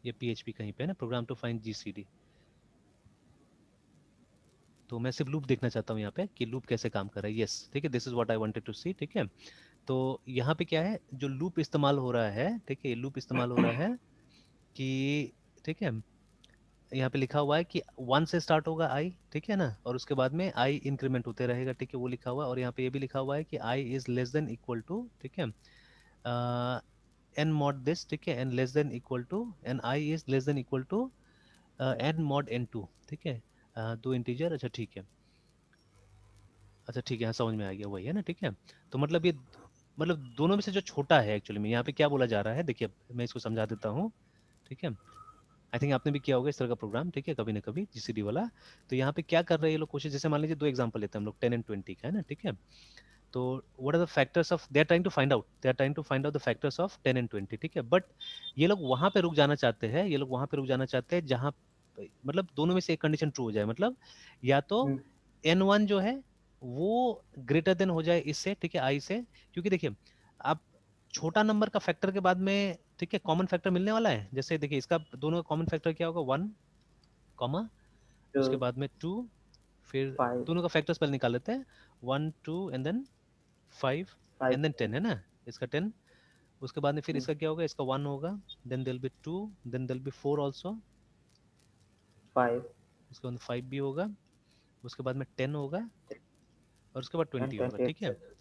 S2: ये PHP कहीं पे है ना, प्रोग्राम टू फाइंड GCD। तो मैं सिर्फ लूप देखना चाहता हूँ यहाँ पे कि लूप कैसे काम कर रहा है। यस, ठीक है, this is what I wanted to see. ठीक है, तो यहाँ पे क्या है, जो लूप इस्तेमाल हो रहा है, ठीक है, लूप इस्तेमाल हो रहा है कि, ठीक है, यहाँ पे लिखा हुआ है कि 1 से स्टार्ट होगा आई, ठीक है ना, और उसके बाद में आई इंक्रीमेंट होते रहेगा। ठीक है, वो लिखा हुआ है, और यहाँ पे ये भी लिखा हुआ है कि I is less than equal to, ठीक है, एन मॉड दिस, ठीक है, N less than equal to, N I is less than equal to N mod N2। ठीक है, दो इंटीजर, अच्छा ठीक है, अच्छा ठीक है, हाँ समझ में आ गया, वही है ना। ठीक है, तो मतलब ये, मतलब दोनों में से जो छोटा है एक्चुअली में, यहाँ पे क्या बोला जा रहा है, देखिए मैं इसको समझा देता हूँ। ठीक है, आई थिंक आपने भी किया होगा इस तरह का प्रोग्राम, ठीक है, कभी ना कभी जीसीडी वाला। तो यहाँ पे क्या कर रहे हैं ये लोग, कोशिश, जैसे मान लीजिए दो एग्जांपल लेते हैं हम लोग, 10 and 20 का, है ना। ठीक है, तो what are the factors of, they are trying to find out, they are trying to find out the factors of 10 and 20। ठीक है, बट ये लोग वहां पे रुक जाना चाहते हैं, ये लोग वहां पे रुक जाना चाहते हैं जहां, मतलब दोनों में से एक कंडीशन ट्रू हो जाए, मतलब या तो
S1: हम्म,
S2: N1 जो है वो ग्रेटर देन हो जाए इससे, ठीक है, आई से। क्योंकि देखिए, आप छोटा नंबर का फैक्टर के बाद में, ठीक है, कॉमन फैक्टर मिलने वाला है। जैसे देखिए, इसका दोनों का कॉमन फैक्टर क्या होगा, 1, कॉमा, उसके
S1: तो
S2: बाद में 2, फिर
S1: 5,
S2: दोनों का फैक्टर्स पहले निकाल लेते हैं, 1 2 एंड देन 5
S1: 5,
S2: एंड देन 10, है ना, इसका 10। उसके बाद में फिर इसका क्या होगा, इसका 1 होगा, then there be 2, then there be 4 also,
S1: 5
S2: उसके बाद 5 भी होगा, उसके बाद में 10 होगा, और उसके बाद
S1: and
S2: 20 होगा।
S1: 20
S2: ठीक है,
S1: etc.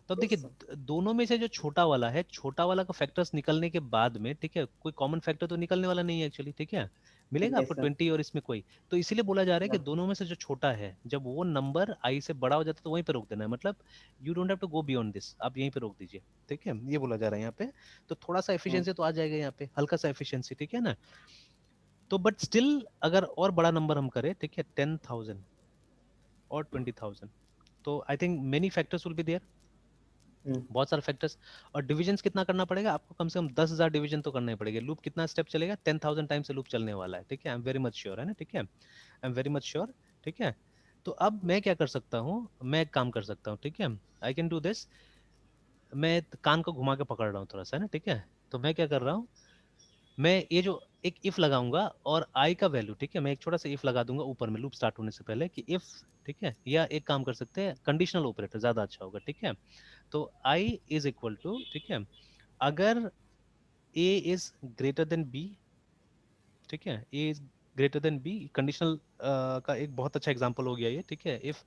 S2: तो अब देखिए
S1: Yes sir.
S2: दोनों में से जो छोटा वाला है, छोटा वाला का फैक्टर्स निकलने के बाद में, ठीक है, कोई कॉमन फैक्टर तो निकलने वाला नहीं है एक्चुअली। ठीक है, मिलेगा आपको
S1: Yes sir.
S2: 20 और इसमें कोई, तो इसीलिए बोला जा रहा है कि
S1: Yeah.
S2: दोनों में से जो छोटा है, जब वो नंबर आई से बड़ा हो जाता है तो वहीं पे रोक देना है, मतलब you don't have to go beyond this, आप यहीं पे रोक दीजिए। ठीक है, ये बोला जा रहा है यहाँ पे। तो थोड़ा सा
S1: Hmm.
S2: एफिशिएंसी तो आ जाएगा यहाँ पे, हल्का सा एफिशिएंसी, ठीक है ना। तो बट स्टिल अगर और बड़ा नंबर हम करें, ठीक है, 10,000 और 20,000, तो I think many factors will be there,
S1: Hmm.
S2: बहुत सारे फैक्टर्स। और डिविजन कितना करना पड़ेगा आपको, कम से कम 10,000 डिवीजन तो करना ही पड़ेगा। लूप कितना स्टेप चलेगा, 10,000 टाइम से लूप चलने वाला है। ठीक है, I am very much sure, है ना। ठीक है, I am very much sure. ठीक है, तो अब मैं क्या कर सकता हूँ, मैं एक काम कर सकता हूँ, ठीक है, आई कैन डू दिस। मैं कान को घुमा के पकड़ रहा हूँ थोड़ा सा, है ना, ठीक है। तो मैं क्या कर रहा हूँ, मैं ये जो एक इफ लगाऊंगा और आई का वैल्यू, ठीक है, मैं एक छोटा सा इफ लगा दूंगा ऊपर में लूप स्टार्ट होने से पहले कि इफ, ठीक है, या एक काम कर सकते हैं कंडीशनल ऑपरेटर, ज्यादा अच्छा होगा, ठीक है। तो आई इज इक्वल टू, ठीक है, अगर A is greater than B, ठीक है, A is greater than B, conditional का एक बहुत अच्छा एग्जांपल हो गया ये, ठीक है। If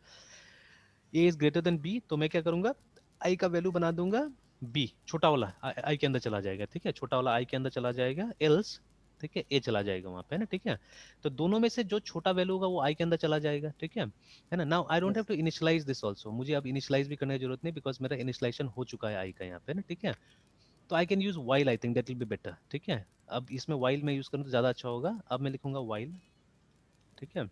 S2: A is greater than B, तो मैं क्या करूंगा, आई का वैल्यू बना दूंगा बी, छोटा वाला आई के अंदर चला जाएगा, ठीक है, छोटा वाला आई के अंदर चला जाएगा, एल्स, ठीक है, ए चला जाएगा वहां पे, है ना, ठीक है। तो दोनों में से जो छोटा वैल्यू होगा वो आई के अंदर चला जाएगा, ठीक है ना। Now I don't have
S1: yes.
S2: To initialize this also, मुझे अब इनिशियलाइज भी करने की जरूरत नहीं, बिकॉज मेरा इनिशियलाइजेशन हो चुका है आई का यहाँ पे ना, ठीक है। तो I can use while, I think that will be better, ठीक है। अब इसमें वाइल मैं यूज करूँ तो ज्यादा अच्छा होगा। अब मैं लिखूंगा वाइल, ठीक है,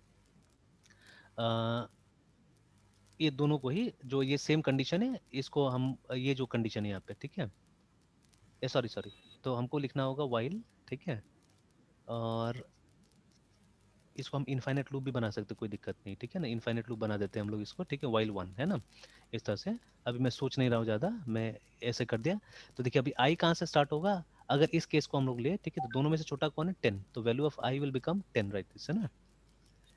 S2: ये दोनों को ही, जो ये सेम कंडीशन है इसको हम, ये जो कंडीशन है यहाँ पे, ठीक है, ए सॉरी सॉरी, तो हमको लिखना होगा वाइल, ठीक है। और इसको हम इनफाइनेट लूप भी बना सकते हैं, कोई दिक्कत नहीं, ठीक है ना, इनफाइनेट लूप बना देते हैं हम लोग इसको, ठीक है, वाइल वन, है ना, इस तरह से। अभी मैं सोच नहीं रहा हूँ ज़्यादा, मैं ऐसे कर दिया। तो देखिए अभी आई कहाँ से स्टार्ट होगा, अगर इस केस को हम लोग ले, ठीक है, तो दोनों में से छोटा कौन है, 10, तो value of I will become 10, right, this, है ना,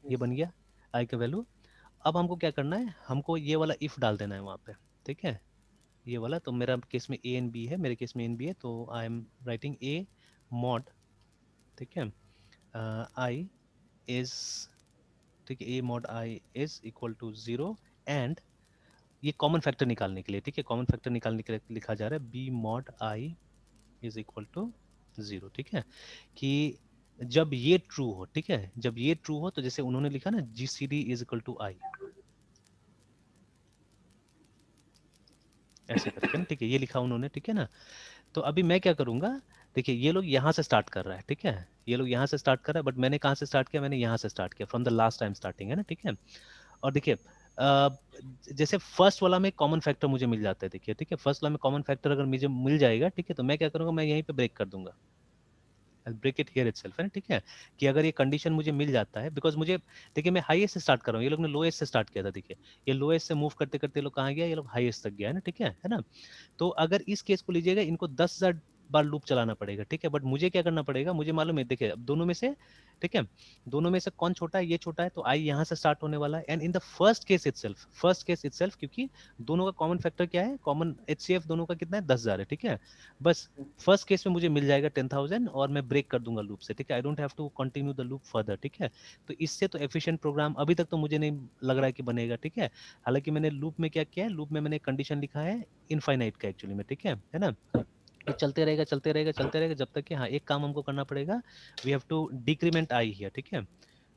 S2: ये
S1: यस।
S2: बन गया आई का वैल्यू। अब हमको क्या करना है, हमको ये वाला इफ डाल देना है वहाँ पे, ठीक है, ये वाला। तो मेरा केस में ए एंड बी है, मेरे केस में एन बी है, तो I am writing A mod, ठीक है, आई इज, ठीक है, A mod I is equal to 0, and ये कॉमन फैक्टर निकालने के लिए, ठीक है, कॉमन फैक्टर निकालने के लिए लिखा जा रहा है B mod I is equal to 0, ठीक है, कि जब ये ट्रू हो, ठीक है, जब ये ट्रू हो, तो जैसे उन्होंने लिखा ना G C D is equal to I, ऐसे करके ना, ठीक है, ये लिखा उन्होंने, ठीक है ना। तो अभी मैं क्या करूंगा, देखिए ये लोग यहाँ से स्टार्ट कर रहा है, ठीक है, ये लोग यहाँ से स्टार्ट कर रहा है, बट मैंने कहाँ से स्टार्ट किया, मैंने यहाँ से स्टार्ट किया, from the last time starting, है ना, ठीक है। और देखिए जैसे फर्स्ट वाला में कॉमन फैक्टर मुझे मिल जाता है, देखिए, ठीक है, फर्स्ट वाला में कॉमन फैक्टर अगर मुझे मिल जाएगा, ठीक है, तो मैं क्या करूंगा, मैं यहीं पे ब्रेक कर दूंगा, ब्रेक इट हियर इटसेल्फ, है ना, ठीक है, कि अगर ये कंडीशन मुझे मिल जाता है, बिकॉज मुझे, देखिए मैं हाईएस्ट से स्टार्ट कर रहा हूँ, ये लोग ने लोएस्ट से स्टार्ट किया था, देखिए ये लोएस्ट से मूव करते करते ये लोग कहाँ गया, ये लोग हाईएस्ट तक गया, है ना, ठीक है ना। तो अगर इस केस को लीजिएगा, इनको 10,000 बार लूप चलाना पड़ेगा, ठीक है, बट मुझे क्या करना पड़ेगा, मुझे मालूम है, देखिए अब दोनों में से, ठीक है, दोनों में से कौन छोटा है, ये छोटा है, तो आई यहाँ से स्टार्ट होने वाला है, and in the first case itself, क्योंकि दोनों का कॉमन फैक्टर क्या है, कॉमन एचसीएफ दोनों का कितना है, 10,000 है, ठीक है, बस फर्स्ट केस में मुझे मिल जाएगा 10,000, और मैं ब्रेक कर दूंगा लूप से, ठीक है, I don't have to continue the loop further, ठीक है। तो इससे तो एफिशिएंट प्रोग्राम अभी तक तो मुझे नहीं लग रहा है कि बनेगा, ठीक है। हालांकि मैंने लूप में क्या किया है, लूप में मैंने कंडीशन लिखा है इनफाइनाइट का एक्चुअली में, ठीक है ना। ये चलते रहेगा चलते रहेगा चलते रहेगा जब तक कि, हाँ एक काम हमको करना पड़ेगा, we have to decrement I here, ठीक है,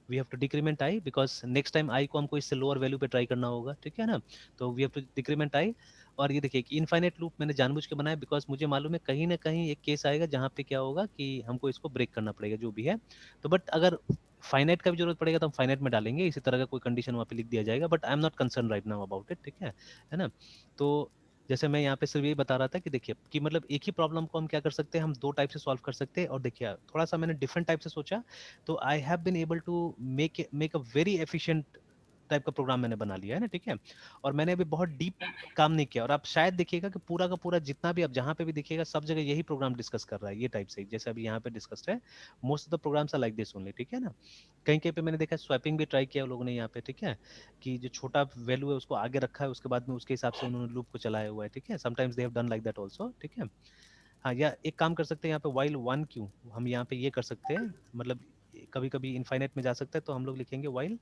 S2: we have to decrement I, because next time I को हमको इससे लोअर वैल्यू पे ट्राई करना होगा, ठीक है ना। तो वी हैव टू डिक्रीमेंट आई। और ये देखिए कि इनफाइनाइट लूप मैंने जानबूझ के बनाया, बिकॉज मुझे मालूम है कहीं ना कहीं एक केस आएगा जहाँ पे क्या होगा कि हमको इसको ब्रेक करना पड़ेगा जो भी है। तो बट अगर फाइनाइट का भी जरूरत पड़ेगा तो हम फाइनाइट में डालेंगे, इसी तरह का कोई कंडीशन वहाँ पे लिख दिया जाएगा, but I am not concern right now about it, ठीक है ना। तो जैसे मैं यहाँ पे सिर्फ यही बता रहा था कि देखिए कि मतलब एक ही प्रॉब्लम को हम क्या कर सकते हैं, हम दो टाइप से सॉल्व कर सकते हैं, और देखिए थोड़ा सा मैंने डिफरेंट टाइप से सोचा, तो I have been able to make a very efficient type का प्रोग्राम मैंने बना लिया है ना, ठीक है। और मैंने अभी बहुत डीप काम नहीं किया, और आप शायद देखिएगा कि पूरा का पूरा जितना भी आप जहाँ पे भी देखिएगा सब जगह यही प्रोग्राम डिस्कस कर रहा है, ये टाइप से जैसे अभी यहाँ पे डिस्कस्ड है। Most of the programs are like this only, ठीक है ना। कहीं कहीं पे मैंने देखा स्वैपिंग भी ट्राई किया लोगों ने यहाँ पे, ठीक है, कि जो छोटा वैल्यू है उसको आगे रखा है, उसके बाद में उसके हिसाब से उन्होंने लूप को चलाया हुआ है, ठीक है, sometimes they have done like that also, ठीक है। हाँ, या एक काम कर सकते हैं यहाँ पे वाइल वन क्यों, हम यहाँ पे ये कर सकते हैं, मतलब कभी कभी इनफाइनाइट में जा सकता है, तो हम लोग लिखेंगे while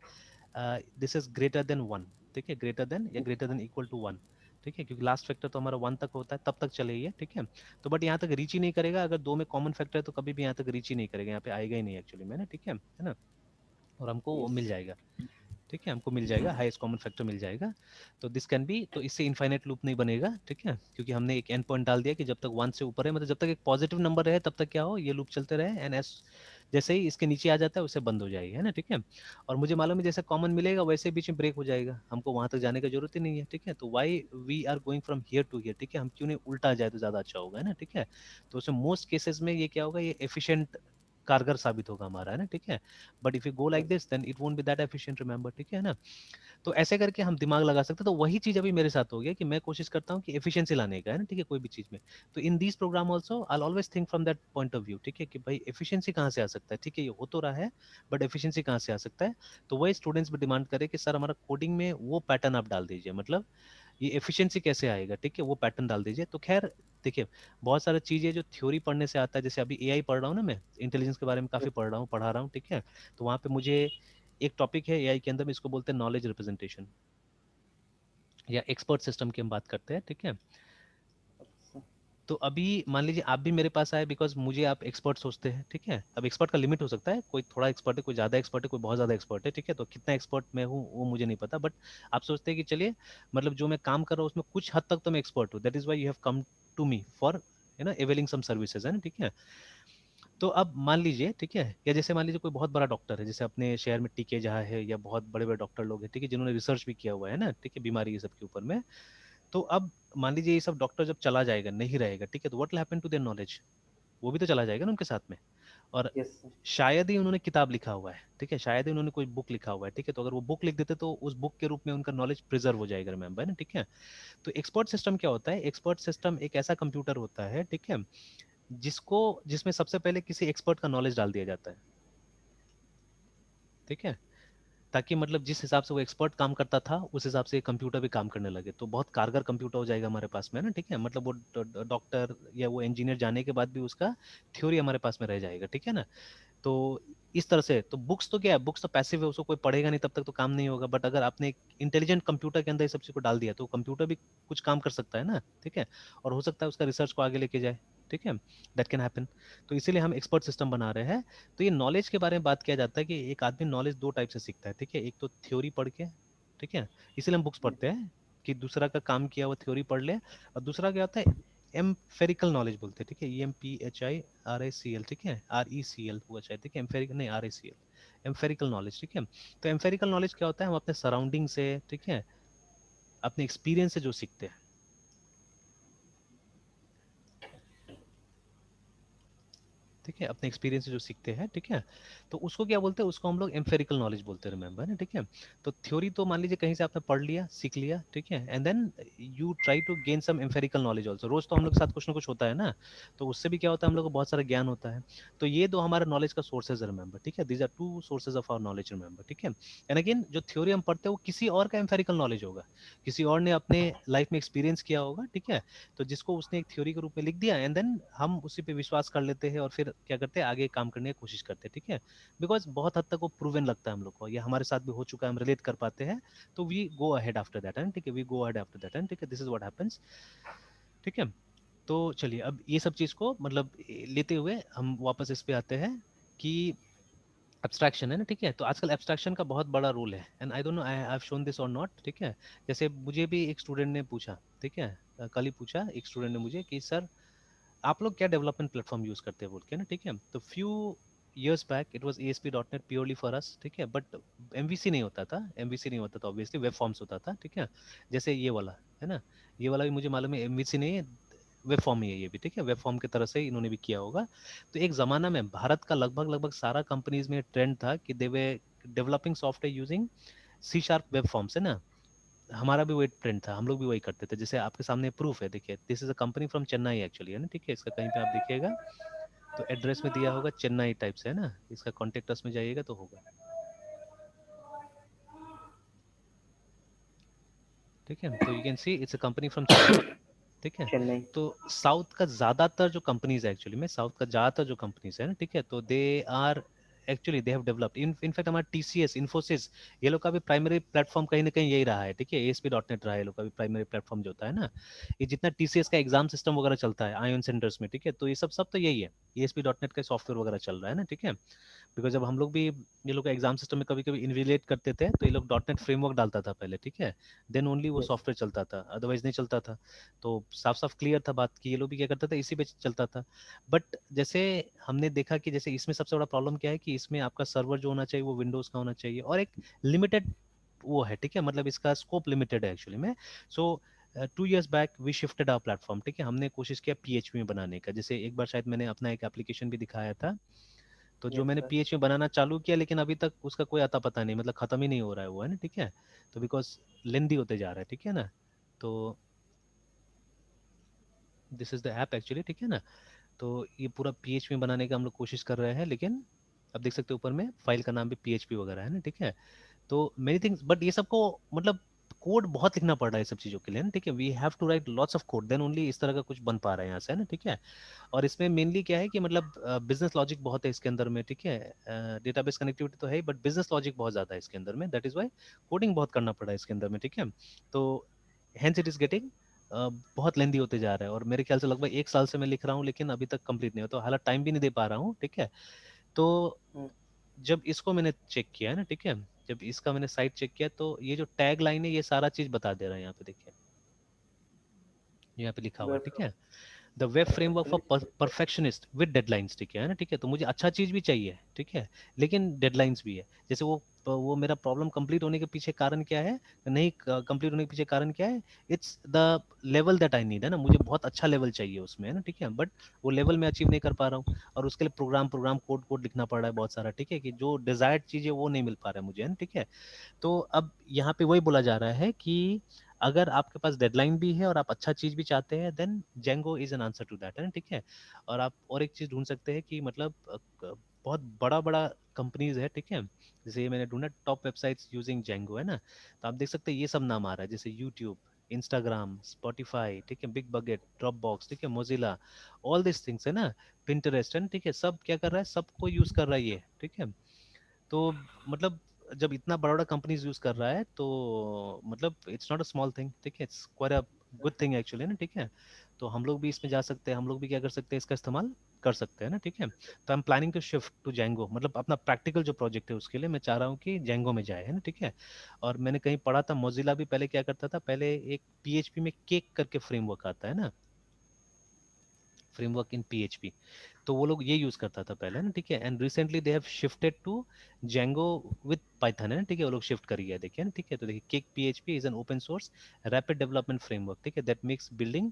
S2: this is greater than one, ठीक है, ग्रेटर देन या greater than equal to one, ठीक है, क्योंकि लास्ट फैक्टर तो हमारा वन तक होता है, तब तक चले ये, ठीक है। तो बट यहाँ तक रीच ही नहीं करेगा, अगर दो में कॉमन फैक्टर है तो कभी भी यहाँ तक रीच ही नहीं करेगा, यहाँ पे आएगा ही नहीं एक्चुअली में ना, ठीक है ना। और हमको वो
S1: यस।
S2: मिल जाएगा, ठीक है, हमको मिल जाएगा हाईएस्ट कॉमन फैक्टर मिल जाएगा। तो दिस कैन बी, तो इससे इनफाइनाइट लूप नहीं बनेगा, ठीक है, क्योंकि हमने एक एंड पॉइंट डाल दिया कि जब तक वन से ऊपर है, मतलब जब तक एक पॉजिटिव नंबर रहे तब तक क्या हो, ये लूप चलते रहे, एंड एस जैसे ही इसके नीचे आ जाता है उससे बंद हो जाएगी, है ना, ठीक है। और मुझे मालूम है जैसे कॉमन मिलेगा वैसे बीच में ब्रेक हो जाएगा, हमको वहां तक जाने की जरूरत ही नहीं है, ठीक है। तो why we are going from here to here, ठीक है, हम क्यों नहीं उल्टा जाए तो ज्यादा अच्छा होगा, है ना, ठीक है। तो उसमें मोस्ट केसेस में ये क्या होगा, ये एफिशिएंट कारगर साबित होगा हमारा, है ना, ठीक है। But if you go like this then it won't be that efficient, remember, ठीक है ना। तो ऐसे करके हम दिमाग लगा सकते हैं। तो वही चीज अभी मेरे साथ हो गया कि मैं कोशिश करता हूँ कि एफिशिएंसी लाने का, है ना, ठीक है, कोई भी चीज में। तो in this program also I always think from that point of view, ठीक है, कि भाई एफिशिएंसी कहाँ से आ सकता है, ठीक है, ये हो तो रहा है, बट एफिशिएंसी कहाँ से आ सकता है। तो वही स्टूडेंट्स भी डिमांड करे कि सर हमारा कोडिंग में वो पैटर्न आप डाल दीजिए, मतलब ये एफिशिएंसी कैसे आएगा, ठीक है, वो पैटर्न डाल दीजिए। तो खैर देखिए, बहुत सारी चीजें जो थ्योरी पढ़ने से आता है, जैसे अभी एआई पढ़ रहा हूँ ना मैं, इंटेलिजेंस के बारे में काफी पढ़ा रहा हूँ, ठीक है। तो वहाँ पे मुझे एक टॉपिक है एआई के अंदर में, इसको बोलते हैं नॉलेज रिप्रेजेंटेशन, या एक्सपर्ट सिस्टम की हम बात करते हैं, ठीक है।
S1: अच्छा।
S2: तो अभी मान लीजिए आप भी मेरे पास आए बिकॉज मुझे आप एक्सपर्ट सोचते हैं, ठीक है। अब एक्सपर्ट का लिमिट हो सकता है, कोई थोड़ा एक्सपर्ट है, कोई ज्यादा एक्सपर्ट है, कोई बहुत ज्यादा एक्सपर्ट है, ठीक है। तो कितना एक्सपर्ट मैं हूँ वो मुझे नहीं पता, बट आप सोचते हैं कि चलिए मतलब जो मैं काम कर रहा हूँ उसमें कुछ हद तक तो मैं एक्सपर्ट हूँ, that is why you have come to me for, है ना, अवेलिंग सम सर्विसेज, है ना, ठीक है। तो अब मान लीजिए, ठीक है, या जैसे मान लीजिए कोई बहुत बड़ा डॉक्टर है, जैसे अपने शहर में टीके जहाँ है, या बहुत बड़े बड़े डॉक्टर लोग हैं, ठीक है, जिन्होंने रिसर्च भी किया हुआ है ना, ठीक है, बीमारी ये सब के ऊपर में। तो अब मान लीजिए ये सब डॉक्टर जब चला जाएगा, नहीं रहेगा, ठीक है, तो what will happen to their knowledge, वो भी तो चला जाएगा ना उनके साथ में। और
S1: यस सर।
S2: शायद ही उन्होंने किताब लिखा हुआ है, ठीक है, शायद ही उन्होंने कोई बुक लिखा हुआ है, ठीक है, तो अगर वो बुक लिख देते तो उस बुक के रूप में उनका नॉलेज प्रिजर्व हो जाएगा, रिमेंबर, है ना, ठीक है। तो एक्सपर्ट सिस्टम क्या होता है, एक्सपर्ट सिस्टम एक ऐसा कंप्यूटर होता है, ठीक है, जिसको जिसमें सबसे पहले किसी एक्सपर्ट का नॉलेज डाल दिया जाता है, ठीक है, ताकि मतलब जिस हिसाब से वो एक्सपर्ट काम करता था उस हिसाब से कंप्यूटर भी काम करने लगे, तो बहुत कारगर कंप्यूटर हो जाएगा हमारे पास में, ना, ठीक है, मतलब वो डॉक्टर या वो इंजीनियर जाने के बाद भी उसका थ्योरी हमारे पास में रह जाएगा, ठीक है ना। तो इस तरह से तो बुक्स तो क्या है, बुक्स तो पैसिव है, उसको कोई पढ़ेगा नहीं, तब तक तो काम नहीं होगा, बट अगर आपने एक इंटेलिजेंट कंप्यूटर के अंदर इस सब चीज को डाल दिया तो कंप्यूटर भी कुछ काम कर सकता है ना, ठीक है, और हो सकता है उसका रिसर्च को आगे लेके जाए, ठीक है, दैट कैन हैपन। तो इसीलिए हम एक्सपर्ट सिस्टम बना रहे हैं। तो ये नॉलेज के बारे में बात किया जाता है कि एक आदमी नॉलेज दो टाइप से सीखता है, ठीक है, एक तो थ्योरी पढ़ के, ठीक है, इसीलिए हम बुक्स पढ़ते हैं कि दूसरा का काम किया हुआ थ्योरी पढ़ ले, और दूसरा क्या होता है, एम्फेरिकल नॉलेज बोलते हैं, ठीक है, EMPHIRACL, ठीक है, RECL हुआ शायद, ठीक है, एम्फेरिकल नहीं, RACL, एम्फेरिकल नॉलेज, ठीक है। तो एम्फेरिकल नॉलेज क्या होता है, हम अपने सराउंडिंग से, ठीक है, अपने एक्सपीरियंस से जो सीखते हैं, ठीक है, अपने एक्सपीरियंस से जो सीखते हैं, ठीक है, तो उसको क्या बोलते हैं, उसको हम लोग एम्फेरिकल नॉलेज बोलते हैं, रिमेंबर ना, ठीक है। तो थ्योरी तो मान लीजिए कहीं से आपने पढ़ लिया, सीख लिया, ठीक है, and then you try to gain some empirical knowledge also, रोज तो हम लोग के साथ कुछ ना कुछ होता है ना, तो उससे भी क्या होता है, हम लोग को बहुत सारा ज्ञान होता है। तो ये दो हमारे नॉलेज का सोर्सेज है, रिमेंबर, ठीक है, these are two sources of our knowledge, remember, ठीक है। एंड अगेन जो थ्योरी हम पढ़ते हैं वो किसी और का एम्फेरिकल नॉलेज होगा, किसी और ने अपने लाइफ में एक्सपीरियंस किया होगा, ठीक है, तो जिसको उसने एक थ्योरी के रूप में लिख दिया, एंड देन हम उसी पे विश्वास कर लेते हैं और फिर क्या करते हैं, आगे काम करने की कोशिश करते हैं, ठीक है, बिकॉज बहुत हद तक वो प्रूवन लगता है हम लोग को, ये हमारे साथ भी हो चुका है, हम रिलेट कर पाते हैं, तो we go ahead after that, and ठीक है, we go ahead after that, and ठीक है, दिस इज व्हाट हैपेंस, ठीक है। तो चलिए अब ये सब चीज को मतलब लेते हुए हम वापस इस पे आते हैं कि एब्स्ट्रैक्शन है ना, ठीक है, तो आजकल एब्स्ट्रैक्शन का बहुत बड़ा रोल है, and I don't no I have shown this और नॉट, ठीक है। जैसे मुझे भी एक स्टूडेंट ने पूछा, ठीक है, कल ही पूछा एक स्टूडेंट ने मुझे कि सर आप लोग क्या डेवलपमेंट प्लेटफॉर्म यूज करते हैं बोल के ना, ठीक है, तो few years back it was ASP.NET purely for us, ठीक है, बट MVC नहीं होता था, MVC नहीं होता था, ऑब्वियसली वेब फॉर्म्स होता था, ठीक है, जैसे ये वाला है ना, ये वाला भी मुझे मालूम है MVC नहीं है, वेब फॉर्म ही है ये भी, ठीक है, वेब फॉर्म की तरह से इन्होंने भी किया होगा। तो एक जमाना में भारत का लगभग लगभग सारा कंपनीज में ट्रेंड था कि they were developing software using C# web forms, है ना, हमारा भी वही ट्रेंड था, हम लोग भी वही करते थे, जैसे आपके सामने प्रूफ है, देखिए this is a company from Chennai actually, है ना, ठीक है, इसका कहीं पे आप देखिएगा तो एड्रेस में दिया होगा चेन्नई टाइप से, है ना, इसका कॉन्टेक्ट अस में जाइएगा तो होगा, ठीक है, तो you can see it's a company from Chennai, ठीक है।
S1: चेन्नई।
S2: तो साउथ का ज्यादातर जो कंपनीज है एक्चुअली में, साउथ का ज्यादातर जो कंपनीज है ना, ठीक है, तो they are actually they have developed in fact हमारा TCS इन्फोसिस, ये लोग का भी प्राइमरी प्लेटफॉर्म कहीं ना कहीं यही रहा है, ठीक है, ASP.NET रहा है ये लोग का भी प्राइमरी प्लेटफॉर्म जो होता है ना, ये जितना TCS का एग्जाम सिस्टम वगैरह चलता है आयोन सेंटर्स में, ठीक है, तो ये सब तो यही है, ASP.NET का सॉफ्टवेयर वगैरह चल रहा है ना, ठीक है। बिकॉज जब हम लोग भी ये लोग एग्जाम सिस्टम में कभी कभी इन्विलेट करते थे तो ये लोग .NET फ्रेमवर्क डालता था पहले, ठीक है, देन ओनली वो
S1: यस।
S2: सॉफ्टवेयर चलता था, अदरवाइज नहीं चलता था। तो साफ साफ क्लियर था बात कि ये लोग भी क्या करता था, इसी पे चलता था। बट जैसे हमने देखा कि जैसे इसमें सबसे बड़ा प्रॉब्लम क्या है कि इसमें आपका सर्वर जो होना चाहिए वो विंडोज का होना चाहिए, और एक लिमिटेड वो है, ठीक है, मतलब इसका स्कोप लिमिटेड है एक्चुअली में। So 2 years back we shifted our platform, ठीक है, हमने कोशिश किया PHP में बनाने का, जैसे एक बार शायद मैंने अपना एक एप्लीकेशन भी दिखाया था, तो जो
S1: यस
S2: मैंने
S1: सर।
S2: पीएच में बनाना चालू किया, लेकिन अभी तक उसका कोई अता पता नहीं, मतलब खत्म ही नहीं हो रहा है वो, है ना, ठीक है। तो बिकॉज लेंदी होते जा रहा है, ठीक है ना। तो this is the app actually, ठीक है ना। तो ये पूरा पीएचपी बनाने का हम लोग कोशिश कर रहे हैं, लेकिन अब देख सकते हो ऊपर में फाइल का नाम भी पीएचपी वगैरह है ना, ठीक है। तो मेनी थिंग्स, बट ये सबको मतलब कोड बहुत लिखना पड़ रहा है सब चीज़ों के लिए ना, ठीक है। We have to write lots of code, then only इस तरह का कुछ बन पा रहा है यहाँ से, है ना, ठीक है। और इसमें मेनली क्या है कि मतलब बिजनेस लॉजिक बहुत है इसके अंदर में, ठीक है। डेटाबेस कनेक्टिविटी तो है ही, बट बिजनेस लॉजिक बहुत ज़्यादा है इसके अंदर में, दैट इज वाई कोडिंग बहुत करना पड़ा है इसके अंदर में, ठीक है। तो हेंस इट इज गेटिंग बहुत लेंदी होते जा रहा है, और मेरे ख्याल से लगभग 1 साल से मैं लिख रहा हूँ, लेकिन अभी तक कंप्लीट नहीं हो, तो हालांकि टाइम भी नहीं दे पा रहा हूँ, ठीक है। तो
S1: हम्म।
S2: जब इसको मैंने चेक किया है ना, ठीक है, जब इसका मैंने साइट चेक किया, तो ये जो टैग लाइन है ये सारा चीज बता दे रहा है यहाँ पे, देखिए यहाँ पे लिखा हुआ है,
S1: वेब
S2: ठीक है। The web framework for
S1: perfectionist.
S2: Perfectionist with deadlines, ठीक है ना, ठीक है। तो मुझे अच्छा चीज भी चाहिए, ठीक है, लेकिन डेडलाइंस भी है। जैसे वो मेरा प्रॉब्लम कंप्लीट होने के पीछे कारण क्या है, नहीं कंप्लीट होने के पीछे कारण क्या है, it's the level that I need, है ना, मुझे बहुत अच्छा लेवल चाहिए उसमें, है ना, ठीक है। बट वो लेवल मैं अचीव नहीं कर पा रहा हूँ, और उसके लिए प्रोग्राम प्रोग्राम कोड कोड लिखना पड़ रहा है बहुत सारा, ठीक है, कि जो डिजायर्ड चीज है वो नहीं मिल पा रहा है मुझे, है ना, ठीक है। तो अब यहाँ पे वही बोला जा रहा है कि अगर आपके पास डेडलाइन भी है और आप अच्छा चीज भी चाहते हैं, then Django is an answer to that, है ना, ठीक है। और आप और एक चीज ढूंढ सकते हैं कि मतलब बहुत बड़ा बड़ा कंपनीज है, ठीक है। जैसे ये मैंने ढूंढा टॉप वेबसाइट्स यूजिंग जेंगो, है ना। तो आप देख सकते हैं ये सब नाम आ रहा है, जैसे यूट्यूब, इंस्टाग्राम, स्पॉटिफाई, ठीक है, बिग बकेट, ड्रॉप बॉक्स, ठीक है, मोजिला, ऑल दिस थिंग्स, है ना, पिंटरेस्ट, है ना, ठीक है। सब क्या कर रहा है, सबको यूज कर रहा है ये, ठीक है। तो मतलब जब इतना बड़ा बड़ा कंपनीज यूज कर रहा है, तो मतलब it's not a small thing, ठीक है, it's quite a good thing actually ना, ठीक है। तो हम लोग भी इसमें जा सकते हैं, हम लोग भी क्या कर सकते हैं, इसका इस्तेमाल कर सकते हैं ना, ठीक है। तो I am planning to shift to Django, मतलब अपना प्रैक्टिकल जो प्रोजेक्ट है उसके लिए मैं चाह रहा हूँ कि जेंगो में जाए, है ना, ठीक है। और मैंने कहीं पढ़ा था मोजिला भी पहले क्या करता था, पहले एक पीएचपी में केक करके फ्रेमवर्क आता है ना, फ्रेमवर्क इन पीएचपी, तो वो लोग ये यूज करता था पहले ना, ठीक है। And recently they have shifted to Django with Python, है ना, ठीक है, वो लोग शिफ्ट कर गया, देखिए ना, ठीक है। तो देखिए cake PHP is an open source rapid development framework, ठीक है, दैट मेक्स बिल्डिंग,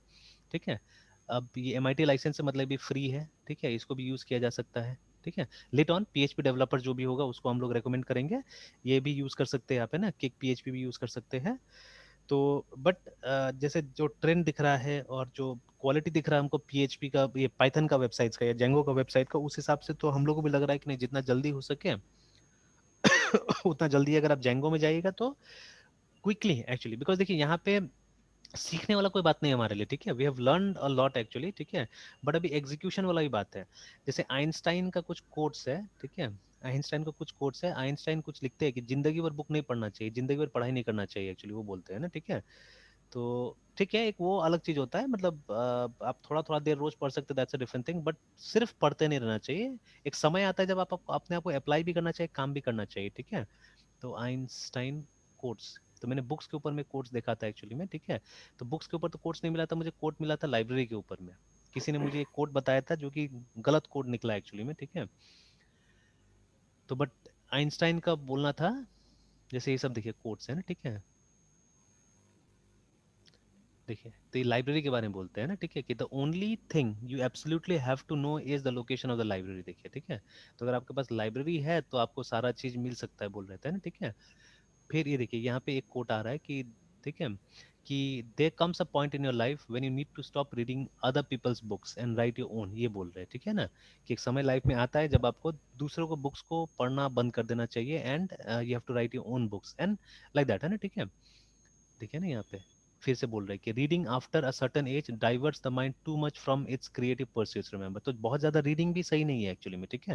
S2: ठीक है। अब ये एमआईटी लाइसेंस से मतलब भी फ्री है, ठीक है, इसको भी यूज किया जा सकता है, ठीक है। लेट ऑन पीएचपी डेवलपर जो भी होगा उसको हम लोग रेकमेंड करेंगे, ये भी यूज कर सकते हैं यहाँ पे ना, केक पीएचपी भी यूज कर सकते हैं। तो बट जैसे जो ट्रेंड दिख रहा है और जो क्वालिटी दिख रहा है हमको पीएचपी का, ये पाइथन का वेबसाइट का या जेंगो का वेबसाइट का, उस हिसाब से तो हम लोग को भी लग रहा है कि नहीं, जितना जल्दी हो सके उतना जल्दी अगर आप जेंगो में जाइएगा तो क्विकली एक्चुअली, बिकॉज देखिए यहाँ पे सीखने वाला कोई बात नहीं है हमारे लिए, ठीक है, we have learn a lot actually, ठीक है। बट अभी एग्जीक्यूशन वाला ही बात है। जैसे आइंस्टाइन का कुछ कोट्स है, ठीक है, आइंस्टाइन का कुछ कोट्स है, आइंस्टाइन कुछ लिखते हैं कि जिंदगी भर बुक नहीं पढ़ना चाहिए, जिंदगी भर पढ़ाई नहीं करना चाहिए, एक्चुअली वो बोलते हैं ना, ठीक है। तो ठीक है, एक वो अलग चीज होता है, मतलब आप थोड़ा थोड़ा देर रोज पढ़ सकते, that's a different thing, but सिर्फ पढ़ते नहीं रहना चाहिए। एक समय आता है जब आप अपने आप को अप्लाई भी करना चाहिए, काम भी करना चाहिए, ठीक है। तो आइंस्टाइन कोट्स, तो मैंने बुक्स के ऊपर में कोट्स देखा था एक्चुअली में, ठीक है। तो बुक्स के ऊपर तो कोट्स नहीं मिला था मुझे, कोट मिला था लाइब्रेरी के ऊपर में, किसी ने मुझे एक कोट बताया था जो कि गलत कोट निकला एक्चुअली में, ठीक है। तो बट आइंस्टाइन का बोलना था, जैसे ये सब देखिए कोट्स है ना, ठीक है, देखिए तो ये लाइब्रेरी के बारे में बोलते हैं ना, ठीक है, कि the only thing you absolutely have to know is the location of the library, देखिए, ठीक है। तो अगर आपके पास लाइब्रेरी है तो आपको सारा चीज मिल सकता है, बोल रहे थे ना, ठीक है। फिर ये देखिए यहाँ पे एक कोट आ रहा है कि, ठीक है, कि there comes a point in your life when you need to stop reading other people's books and write your own, ये बोल रहे हैं, ठीक है ना, कि एक समय लाइफ में आता है जब आपको दूसरों को बुक्स को पढ़ना बंद कर देना चाहिए, and you have to write your own books and like that, है ना, ठीक है। देखिए ना यहाँ पे फिर से बोल रहे हैं कि reading after a certain age diverts the mind too much from its creative pursuits, remember. तो बहुत ज्यादा रीडिंग भी सही नहीं है एक्चुअली में, ठीक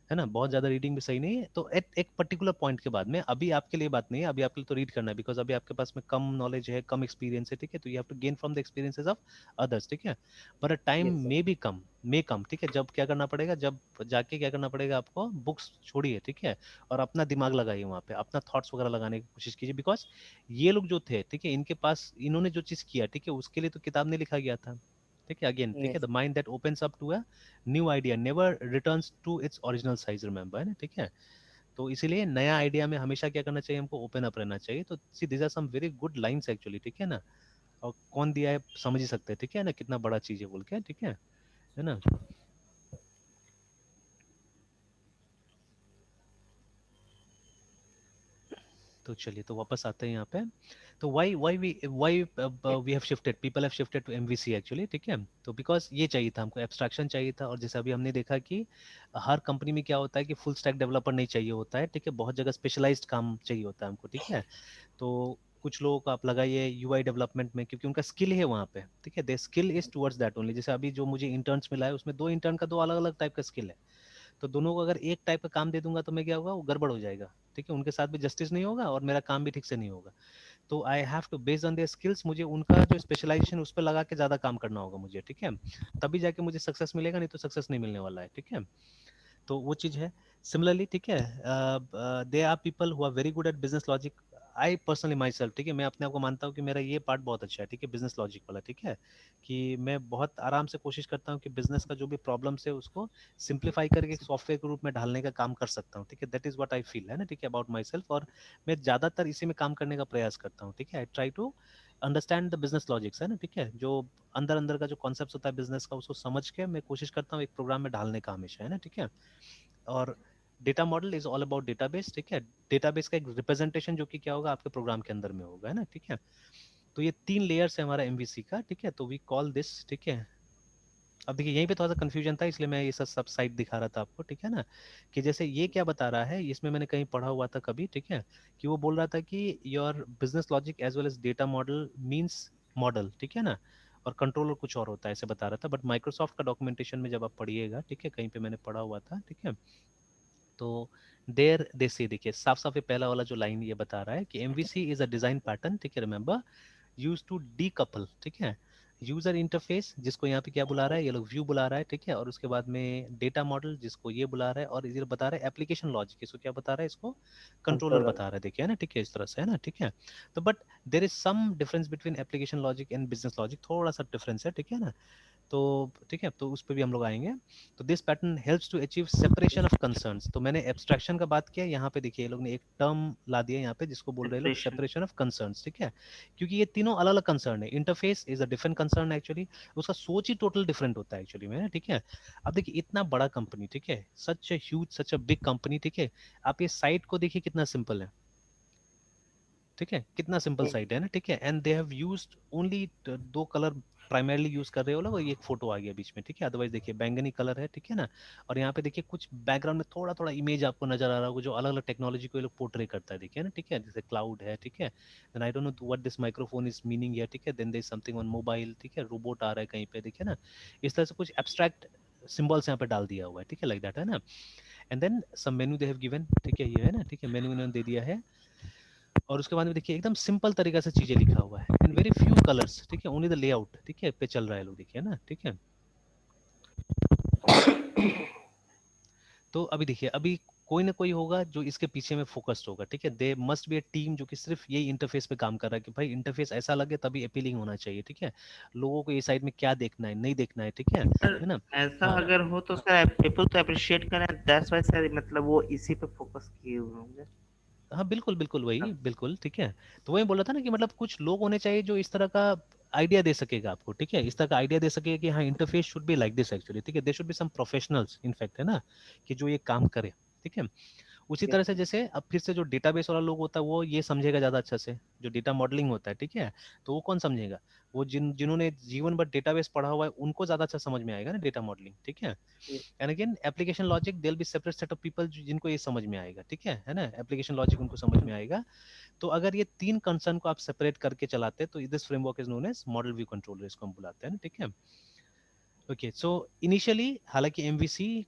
S2: है ना, बहुत ज्यादा रीडिंग भी सही नहीं है। तो एट एक पर्टिकुलर पॉइंट के बाद में, अभी आपके लिए बात नहीं है, अभी आपके लिए तो रीड करना है, बिकॉज अभी आपके पास में कम नॉलेज है, कम एक्सपीरियंस है, ठीक है, तो you have to gain from the experiences of others, ठीक है। पर a time
S1: yes sir.
S2: Maybe come, may come, ठीक है, जब क्या करना पड़ेगा, जब जाके क्या करना पड़ेगा आपको, बुक्स छोड़िए, ठीक है, और अपना दिमाग लगाइए वहाँ पे, अपना थॉट्स वगैरह लगाने की कोशिश कीजिए, बिकॉज ये लोग जो थे, ठीक है, इनके पास इन्होंने जो चीज किया, ठीक है, उसके लिए तो किताब नहीं लिखा गया था, ठीक है, अगेन, ठीक है, the
S1: yes.
S2: Mind that opens up to a new idea never returns to its original size, remember, है ना, ठीक है। तो इसीलिए नया आइडिया में हमेशा क्या करना चाहिए, हमको ओपन अप रहना चाहिए। तो see this are some very good lines actually, ठीक है ना। और कौन दिया है समझ ही सकते हैं, ठीक है ना, कितना बड़ा चीज है बोल के, ठीक है ना। तो चलिए तो वापस आते हैं यहाँ पे। तो why we have shifted, people have shifted to MVC actually, ठीक है। तो बिकॉज ये चाहिए था हमको, एब्स्ट्रैक्शन चाहिए था। और जैसे अभी हमने देखा कि हर कंपनी में क्या होता है कि फुल स्टैक डेवलपर नहीं चाहिए होता है, ठीक है, बहुत जगह स्पेशलाइज्ड काम चाहिए होता है हमको, ठीक है। तो कुछ लोगों को आप लगाइए यूआई डेवलपमेंट में, क्योंकि उनका स्किल है वहाँ पे, ठीक है, the skill is towards that only. जैसे अभी जो मुझे इंटर्न्स मिला है उसमें दो इंटर्न का दो अलग अलग टाइप का स्किल है। तो दोनों को अगर एक टाइप का काम दे दूंगा तो मैं क्या होगा, वो गड़बड़ हो जाएगा, ठीक है, उनके साथ भी जस्टिस नहीं होगा और मेरा काम भी ठीक से नहीं होगा। तो I have to based on their skills, मुझे उनका जो स्पेशलाइजेशन उस पर लगा के ज्यादा काम करना होगा मुझे, ठीक है। तभी जाके मुझे सक्सेस मिलेगा, नहीं तो सक्सेस नहीं मिलने वाला है, ठीक है। तो वो चीज है। सिमिलरली, ठीक है, they are people who are very good at business logic. I personally myself, ठीक है, मैं अपने आप को मानता हूँ कि मेरा ये पार्ट बहुत अच्छा है, ठीक है, बिजनेस लॉजिक वाला, ठीक है। कि मैं बहुत आराम से कोशिश करता हूँ कि बिजनेस का जो भी प्रॉब्लम्स है उसको सिंप्लीफाई करके एक सॉफ्टवेयर के रूप में ढालने का काम कर सकता हूँ, ठीक है। That is what I feel, है ना, ठीक है, अबाउट माई सेल्फ। और मैं ज्यादातर इसी में काम करने का प्रयास करता हूँ, ठीक है। I try to understand the business logics, है ना, ठीक है, जो अंदर अंदर का जो कॉन्सेप्ट होता है बिजनेस का, उसको समझ के मैं कोशिश करता हूँ एक प्रोग्राम में ढालने का हमेशा, है ना, ठीक है। और data model is all about database, ठीक है। डेटाबेस का एक रिप्रेजेंटेशन जो कि क्या होगा आपके प्रोग्राम के अंदर में होगा, है ना, ठीक है। तो ये तीन लेयर्स है हमारा एमवीसी का, ठीक है। तो वी कॉल दिस, ठीक है। अब देखिए यहीं पे थोड़ा सा कंफ्यूजन था, इसलिए मैं ये सब साइट दिखा रहा था आपको, ठीक है ना। कि जैसे ये क्या बता रहा है, इसमें मैंने कहीं पढ़ा हुआ था कभी, ठीक है, कि वो बोल रहा था कि your business logic as well as data model means model, ठीक है ना। और कंट्रोलर कुछ और होता है, ऐसे बता रहा था। बट माइक्रोसॉफ्ट का डॉक्यूमेंटेशन में जब आप पढ़िएगा, ठीक है, कहीं पे मैंने पढ़ा हुआ था, ठीक है। तो देर दे से देखिए साफ साफ ये पहला वाला जो लाइन ये बता रहा है कि MVC is a design pattern, ठीक है, रिमेंबर, यूज टू डीकपल, ठीक है, यूजर इंटरफेस जिसको यहाँ पे क्या बुला रहा है, ये लोग व्यू बुला रहा है, ठीक है। और उसके बाद में डेटा मॉडल जिसको ये बुला रहा है, और ये बता रहा है एप्लीकेशन लॉजिक, इसको क्या बता रहा है, इसको कंट्रोलर
S1: कंट्रोलर।
S2: बता रहा है, देखिए, है ना, ठीक है, इस तरह से, है ना, ठीक है। तो but there is some difference between application logic and business logic, थोड़ा सा डिफरेंस है, ठीक है ना। तो ठीक है, तो उस पर भी हम लोग आएंगे। तो this pattern helps to achieve separation of concerns. तो मैंने एब्स्ट्रैक्शन का बात किया, यहाँ पे देखिए ये लोग ने एक टर्म ला दिया यहाँ पे जिसको बोल रहे हैं लोग
S1: सेपरेशन।
S2: सेपरेशन ऑफ कंसर्न्स, ठीक है। क्योंकि ये तीनों अलग अलग कंसर्न है, interface is a different concern actually, उसका सोच ही टोटल डिफरेंट होता है एक्चुअली में, ठीक है। अब देखिए इतना बड़ा कंपनी, ठीक है, such a huge, such a big company, ठीक है। आप ये साइट को देखिए कितना सिंपल है, ठीक है, कितना सिंपल साइट है ना, ठीक है। And they have used only दो कलर प्राइमरली यूज कर रहे हो लोग, और ये एक फोटो आ गया बीच में, ठीक है। अदरवाइज देखिए बैंगनी कलर है, ठीक है ना। और यहाँ पे देखिए कुछ बैकग्राउंड में थोड़ा थोड़ा इमेज आपको नजर आ रहा होगा जो अलग अलग टेक्नोलॉजी को ये लोग पोर्ट्रे करता है, देखिए ना, ठीक है, जैसे क्लाउड है, ठीक है। Then I don't know what this microphone is meaning here, ठीक है। Then there is something on mobile, ठीक है, रोबोट आ रहा है कहीं पे, देखिए ना। इस तरह से कुछ एब्स्ट्रैक्ट सिंबल्स यहाँ पे डाल दिया हुआ है, ठीक है, लाइक दैट, है ना। And then some menu they have given, ठीक है, ये है ना, ठीक है, मेनू इन्होंने दे दिया है। और उसके बाद में देखिए एकदम सिंपल तरीका से चीजें लिखा हुआ है इन वेरी फ्यू कलर्स, ठीक है, ओनली द लेआउट, ठीक है, पे चल रहा है लोग, देखिए ना, ठीक है। तो अभी देखिए अभी कोई ना कोई होगा जो इसके पीछे में फोकस्ड होगा, ठीक है। They must be A team जो कि सिर्फ यही इंटरफेस पे काम कर रहा है कि भाई इंटरफेस ऐसा लगे तभी अपीलिंग होना चाहिए, ठीक है। लोगों को ये साइड में क्या देखना है, नहीं देखना है, ठीक
S1: सर
S2: है ना।
S1: ऐसा
S2: हाँ
S1: अगर हो तो सर पीपल तो अप्रिशिएट करें, दैट्स वाई सर, मतलब वो इसी पे फोकस किए हुए होंगे।
S2: हाँ बिल्कुल बिल्कुल, वही बिल्कुल, ठीक है। तो वही बोला था ना कि मतलब कुछ लोग होने चाहिए जो इस तरह का आइडिया दे सकेगा आपको, ठीक है, इस तरह का आइडिया दे सकेगा कि हाँ interface should be like this actually, ठीक है। They should be some professionals in fact, है ना, कि जो ये काम करे, ठीक है। उसी तरह से जैसे अब फिर से जो डेटाबेस वाला लोग होता है वो ये समझेगा ज्यादा अच्छा से, जो डेटा मॉडलिंग होता है, ठीक है। तो वो कौन समझेगा, वो जिन्होंने जीवन भर डेटाबेस पढ़ा हुआ है उनको ज्यादा अच्छा समझ में आएगा ना डेटा मॉडलिंग, ठीक है। And again application logic there be separate set of people जिनको ये समझ में आएगा, ठीक है ना, एप्लीकेशन लॉजिक उनको समझ में आएगा। तो अगर ये तीन कंसर्न को आप सेपरेट करके चलाते हैं तो this framework is known as model view controller, इसको हम बुलाते हैं ना, ठीक है। ओके, सो इनिशियली हालांकि एमवीसी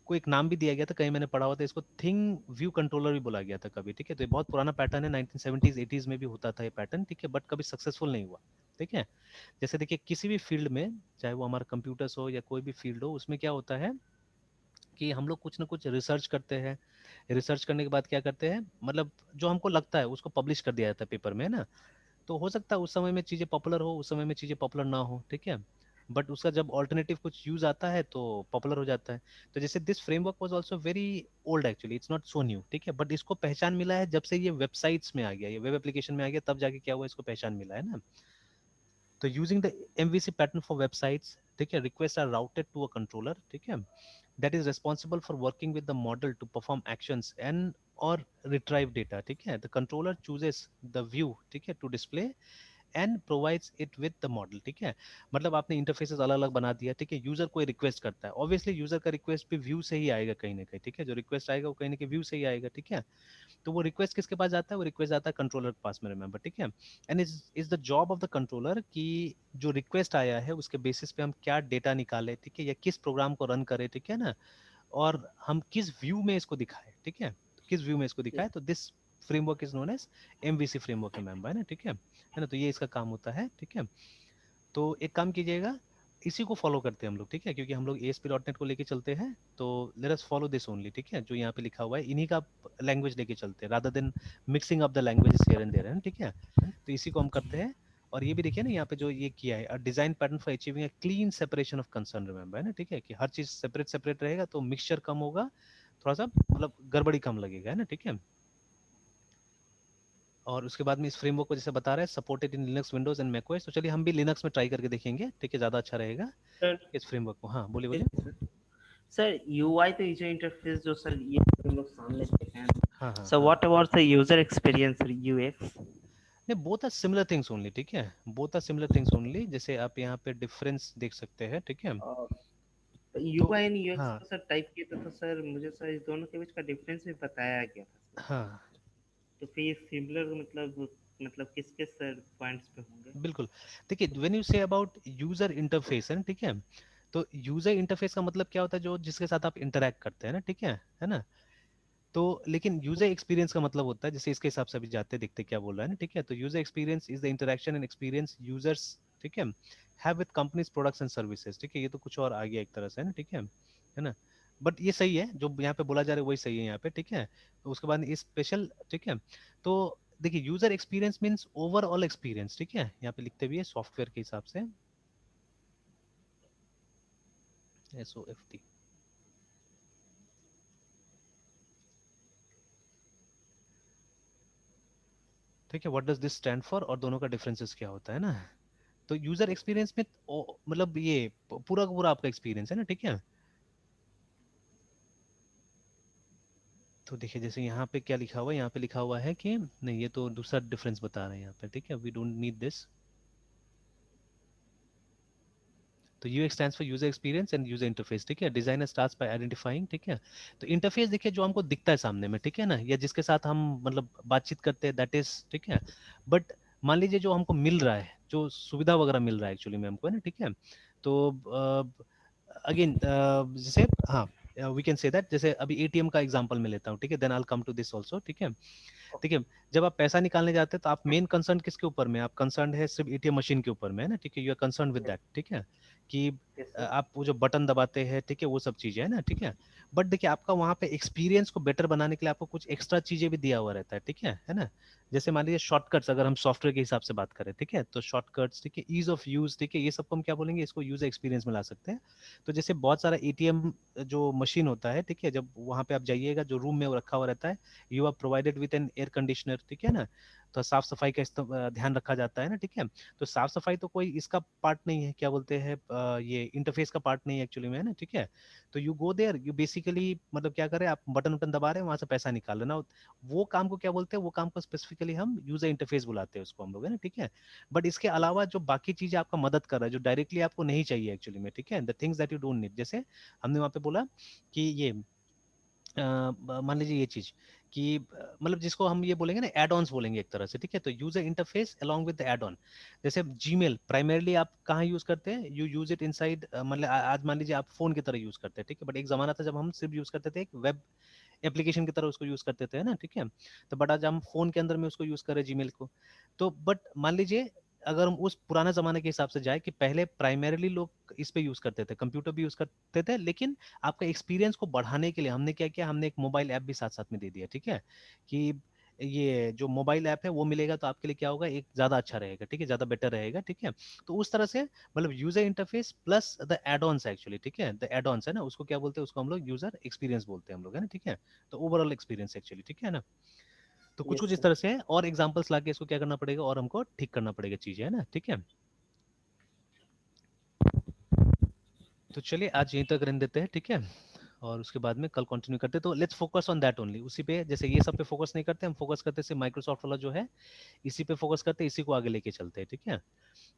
S2: को एक नाम भी दिया गया था, कहीं मैंने पढ़ा हुआ था, इसको थिंग व्यू कंट्रोलर भी बोला गया था कभी, ठीक है। तो ये बहुत पुराना पैटर्न है, 1970s 80s में भी होता था ये पैटर्न, ठीक है, बट कभी सक्सेसफुल नहीं हुआ, ठीक है। जैसे देखिए किसी भी फील्ड में, चाहे वो हमारा कंप्यूटर्स हो या कोई भी फील्ड हो, उसमें क्या होता है कि हम लोग कुछ ना कुछ रिसर्च करते हैं। रिसर्च करने के बाद क्या करते हैं, मतलब जो हमको लगता है उसको पब्लिश कर दिया जाता है पेपर में, है ना। तो हो सकता है उस समय में चीजें पॉपुलर हो, उस समय में चीजें पॉपुलर ना हो, ठीक है। बट उसका जब ऑल्टरनेटिव कुछ यूज आता है तो पॉपुलर हो जाता है। तो जैसे this framework was also very old actually, it's not so new, ठीक है। बट इसको पहचान मिला है जब से ये वेबसाइट्स में आ गया, ये वेब एप्लीकेशन में आ गया, तब जाके क्या हुआ, इसको पहचान मिला, है ना। तो using the MVC pattern for websites, ठीक है, request are routed to a controller, ठीक है, that is responsible for working with the model to perform actions and और रिट्राइव डेटा, ठीक है। The controller chooses the view, ठीक है, to display and provides it with the model, ठीक है। मतलब आपने इंटरफेसेस अलग अलग बना दिया, ठीक है। यूजर कोई रिक्वेस्ट करता है, ऑब्वियसली यूजर का रिक्वेस्ट भी व्यू से ही आएगा कहीं ना कहीं, ठीक है। जो रिक्वेस्ट आएगा वो कहीं ना कहीं व्यू से ही आएगा, ठीक है। तो वो रिक्वेस्ट किसके पास जाता है, वो रिक्वेस्ट जाता है कंट्रोलर के पास में, रिमेंबर, ठीक है। And is the job of the controller कि जो रिक्वेस्ट आया है उसके बेसिस पे हम क्या डेटा निकाले, ठीक है, या किस प्रोग्राम को रन करें, ठीक है ना, और हम किस व्यू में इसको दिखाए, ठीक है, किस व्यू में इसको दिखाए। तो this framework is known as MVC framework, remember, है ना, ठीक है ना। तो ये इसका काम होता है, ठीक है। तो एक काम कीजिएगा, इसी को फॉलो करते हैं हम लोग, ठीक है, क्योंकि हम लोग ASP.NET को लेके चलते हैं, तो let us follow this only, ठीक है। जो यहाँ पे लिखा हुआ है इन्हीं का लैंग्वेज लेके चलते हैं, rather than mixing up the languages here and there, है ना, ठीक है। तो इसी को हम करते हैं। और ये भी देखिए ना यहाँ पे जो ये किया है, design pattern for achieving clean separation of concern, remember, है ना, ठीक है, कि हर चीज सेपरेट सेपरेट रहेगा तो मिक्सचर कम होगा, थोड़ा सा मतलब गड़बड़ी कम लगेगा, है ना, ठीक है। और उसके बाद में इस फ्रेमवर्क को जैसे बता रहा है supported in Linux, Windows and macOS, तो चलिए हम भी लिनक्स में ट्राई करके देखेंगे, ठीक है, ज्यादा अच्छा रहेगा
S1: सर
S2: इस फ्रेमवर्क को। हाँ बोलिए बोलिए।
S1: सर यूआई तो यूजर इंटरफेस जो सर ये हम लोग सामने देखे हैं,
S2: हाँ हाँ
S1: सो
S2: हाँ।
S1: What about the user experience UX?
S2: नहीं, both are similar things only, ठीक है, both are similar things only. जैसे आप यहाँ पे डिफरेंस देख सकते हैं, ठीक है। तो
S1: यूआई एंड यूएक्स
S2: हाँ
S1: को सर टाइप किया था, तो सर मुझे सर इस दोनों के बीच का डिफरेंस भी बताया गया था सर।
S2: हाँ
S1: तो फिर सिमिलर मतलब किसके सर पॉइंट्स पे होंगे?
S2: बिल्कुल। देखिए when you say about user interface, है ना, ठीक है, तो यूजर इंटरफेस का मतलब क्या होता है, जो जिसके साथ आप इंटरेक्ट करते हैं ना, ठीक है ना। तो लेकिन यूजर एक्सपीरियंस का मतलब होता है, जैसे इसके हिसाब से अभी जाते देखते क्या बोल रहा है ना, ठीक है। तो user experience is the interaction and experience users, ठीक है, have with companies products and services, ठीक है। ये तो कुछ और आ गया एक तरह से, है ना, ठीक है ना। बट ये सही है, जो यहाँ पे बोला जा रहा है वही सही है यहाँ पे, ठीक है। तो उसके बाद स्पेशल, ठीक है। तो देखिए user experience means overall experience, ठीक है, यहाँ पे लिखते हुए सॉफ्टवेयर के हिसाब से, SOFT, ठीक है। What does this stand for, और दोनों का डिफरेंसेस क्या होता है ना। तो यूजर एक्सपीरियंस में मतलब ये पूरा का पूरा आपका एक्सपीरियंस है ना, ठीक है। तो देखिए जैसे यहाँ पे क्या लिखा हुआ है, यहाँ पे लिखा हुआ है कि नहीं, ये तो दूसरा डिफरेंस बता रहे हैं यहाँ पे, ठीक है, वी डोंट नीड दिस। तो UX stands for user experience and user interface, ठीक है। डिजाइनर स्टार्ट्स बाय आइडेंटिफाइंग, ठीक है। तो इंटरफेस देखिए जो हमको दिखता है सामने में, ठीक है ना, या जिसके साथ हम मतलब बातचीत करते हैं, दैट इज, ठीक है। बट मान लीजिए जो हमको मिल रहा है, जो सुविधा वगैरह मिल रहा है एक्चुअली में हमको, है ना, ठीक है। तो अगेन जैसे हाँ, वी कैन से दैट, जैसे अभी ATM का एग्जांपल मैं लेता हूँ, ठीक है, then I will come to this also, ठीक है। देखिए जब आप पैसा निकालने जाते हैं तो आप मेन कंसर्न किसके ऊपर में, आप कंसर्न है सिर्फ ATM मशीन के ऊपर में, है ना, ठीक है, you are concern with that, ठीक है, कि
S1: यस सर।
S2: आप वो जो बटन दबाते हैं, ठीक है, वो सब चीजें है ना, ठीक है। बट देखिए आपका वहां पे एक्सपीरियंस को बेटर बनाने के लिए आपको कुछ एक्स्ट्रा चीजें भी दिया हुआ रहता है, ठीक है ना। जैसे मान लीजिए शॉर्टकट्स, अगर हम सॉफ्टवेयर के हिसाब से बात करें, ठीक है, तो शॉर्टकट्स, ठीक है, ईज ऑफ यूज, ठीक है, ये सबको हम क्या बोलेंगे, इसको यूजर एक्सपीरियंस में ला सकते हैं। तो जैसे बहुत सारा ATM जो मशीन होता है, ठीक है, जब वहां पे आप जाइएगा, जो रूम में वो रखा हुआ रहता है, you are provided with an air conditioner, ठीक है ना। तो साफ सफाई का ध्यान रखा जाता है ना, ठीक है। तो साफ सफाई तो कोई इसका पार्ट नहीं है, क्या बोलते हैं, ये इंटरफेस का पार्ट नहीं है एक्चुअली में, है ना, ठीक है। तो you go there, you basically मतलब क्या करें, आप बटन बटन दबा रहे हैं, वहां से पैसा निकाल रहे ना, वो काम को क्या बोलते हैं, वो काम को स्पेसिफिकली हम यूजर इंटरफेस बुलाते हैं उसको हम लोग, है ना, ठीक है। बट इसके अलावा जो बाकी चीजें आपका मदद कर रहा है, जो डायरेक्टली आपको नहीं चाहिए एक्चुअली में, ठीक है, the things that you don't need, जैसे हमने वहां पे बोला कि ये मान लीजिए ये चीज कि मतलब जिसको हम ये बोलेंगे ना, एड ऑन्स बोलेंगे एक तरह से, ठीक है। तो user interface along with the add on, जैसे जीमेल प्राइमरली आप कहाँ यूज करते हैं, यू यूज इट इनसाइड, मतलब आज मान लीजिए आप फोन की तरह यूज करते हैं, ठीक है। बट एक जमाना था जब हम सिर्फ यूज करते थे एक वेब एप्लीकेशन की तरह उसको यूज करते थे, है ना, ठीक है। तो बट आज हम फोन के अंदर में उसको यूज करें जीमेल को। तो बट मान लीजिए अगर हम उस पुराने जमाने के हिसाब से जाए कि पहले प्राइमरीली लोग इस पे यूज करते थे, कंप्यूटर भी यूज करते थे, लेकिन आपका एक्सपीरियंस को बढ़ाने के लिए हमने क्या किया, हमने एक मोबाइल ऐप भी साथ साथ में दे दिया, ठीक है, कि ये जो मोबाइल ऐप है वो मिलेगा तो आपके लिए क्या होगा, एक ज्यादा अच्छा रहेगा, ठीक है, ज्यादा बेटर रहेगा, ठीक है। तो उस तरह से मतलब user interface plus the add ons actually, ठीक है, द एड ऑन्स है ना, उसको क्या बोलते हैं, उसको हम लोग यूजर एक्सपीरियंस बोलते हैं हम लोग, है ना, ठीक है। तो ओवरऑल एक्सपीरियंस एक्चुअली, ठीक है ना। तो कुछ
S1: यस
S2: कुछ इस
S1: सर।
S2: तरह से है, और एग्जांपल्स लाके इसको क्या करना पड़ेगा, और हमको ठीक करना पड़ेगा चीजें, है ना, ठीक है। तो चलिए आज यहीं तक रहने देते हैं, ठीक है। और उसके बाद में कल कंटिन्यू करते, तो let's focus on that only, उसी पे, जैसे ये सब पे फोकस नहीं करते, हम फोकस करते सिर्फ माइक्रोसॉफ्ट वाला जो है, इसी पे फोकस करते, इसी को आगे लेके चलते हैं, ठीक है।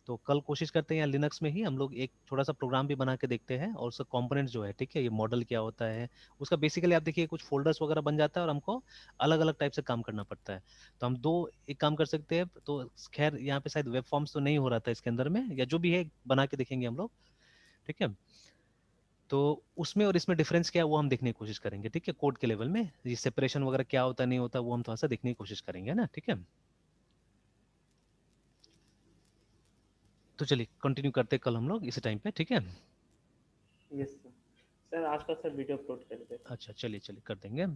S2: तो कल कोशिश करते हैं यहाँ लिनक्स में ही हम लोग एक छोटा सा प्रोग्राम भी बना के देखते हैं, और उसका कंपोनेंट जो है, ठीक है, ये मॉडल क्या होता है उसका, बेसिकली आप देखिए कुछ फोल्डर्स वगैरह बन जाता है और हमको अलग अलग टाइप से काम करना पड़ता है। तो हम दो एक काम कर सकते हैं, तो खैर यहाँ पे शायद वेब फॉर्म्स तो नहीं हो रहा था इसके अंदर में, या जो भी है बना के देखेंगे हम लोग, ठीक है। तो उसमें और इसमें डिफरेंस क्या है वो हम देखने की कोशिश करेंगे, ठीक है, कोड के लेवल में ये सेपरेशन वगैरह क्या होता नहीं होता वो हम थोड़ा सा देखने की कोशिश करेंगे, है ना, ठीक है। तो चलिए कंटिन्यू करते हैं कल हम लोग इसी टाइम पे, ठीक है।
S1: Yes sir. सर आज का सर वीडियो अपलोड कर देते।
S2: अच्छा चलिए चलिए कर देंगे।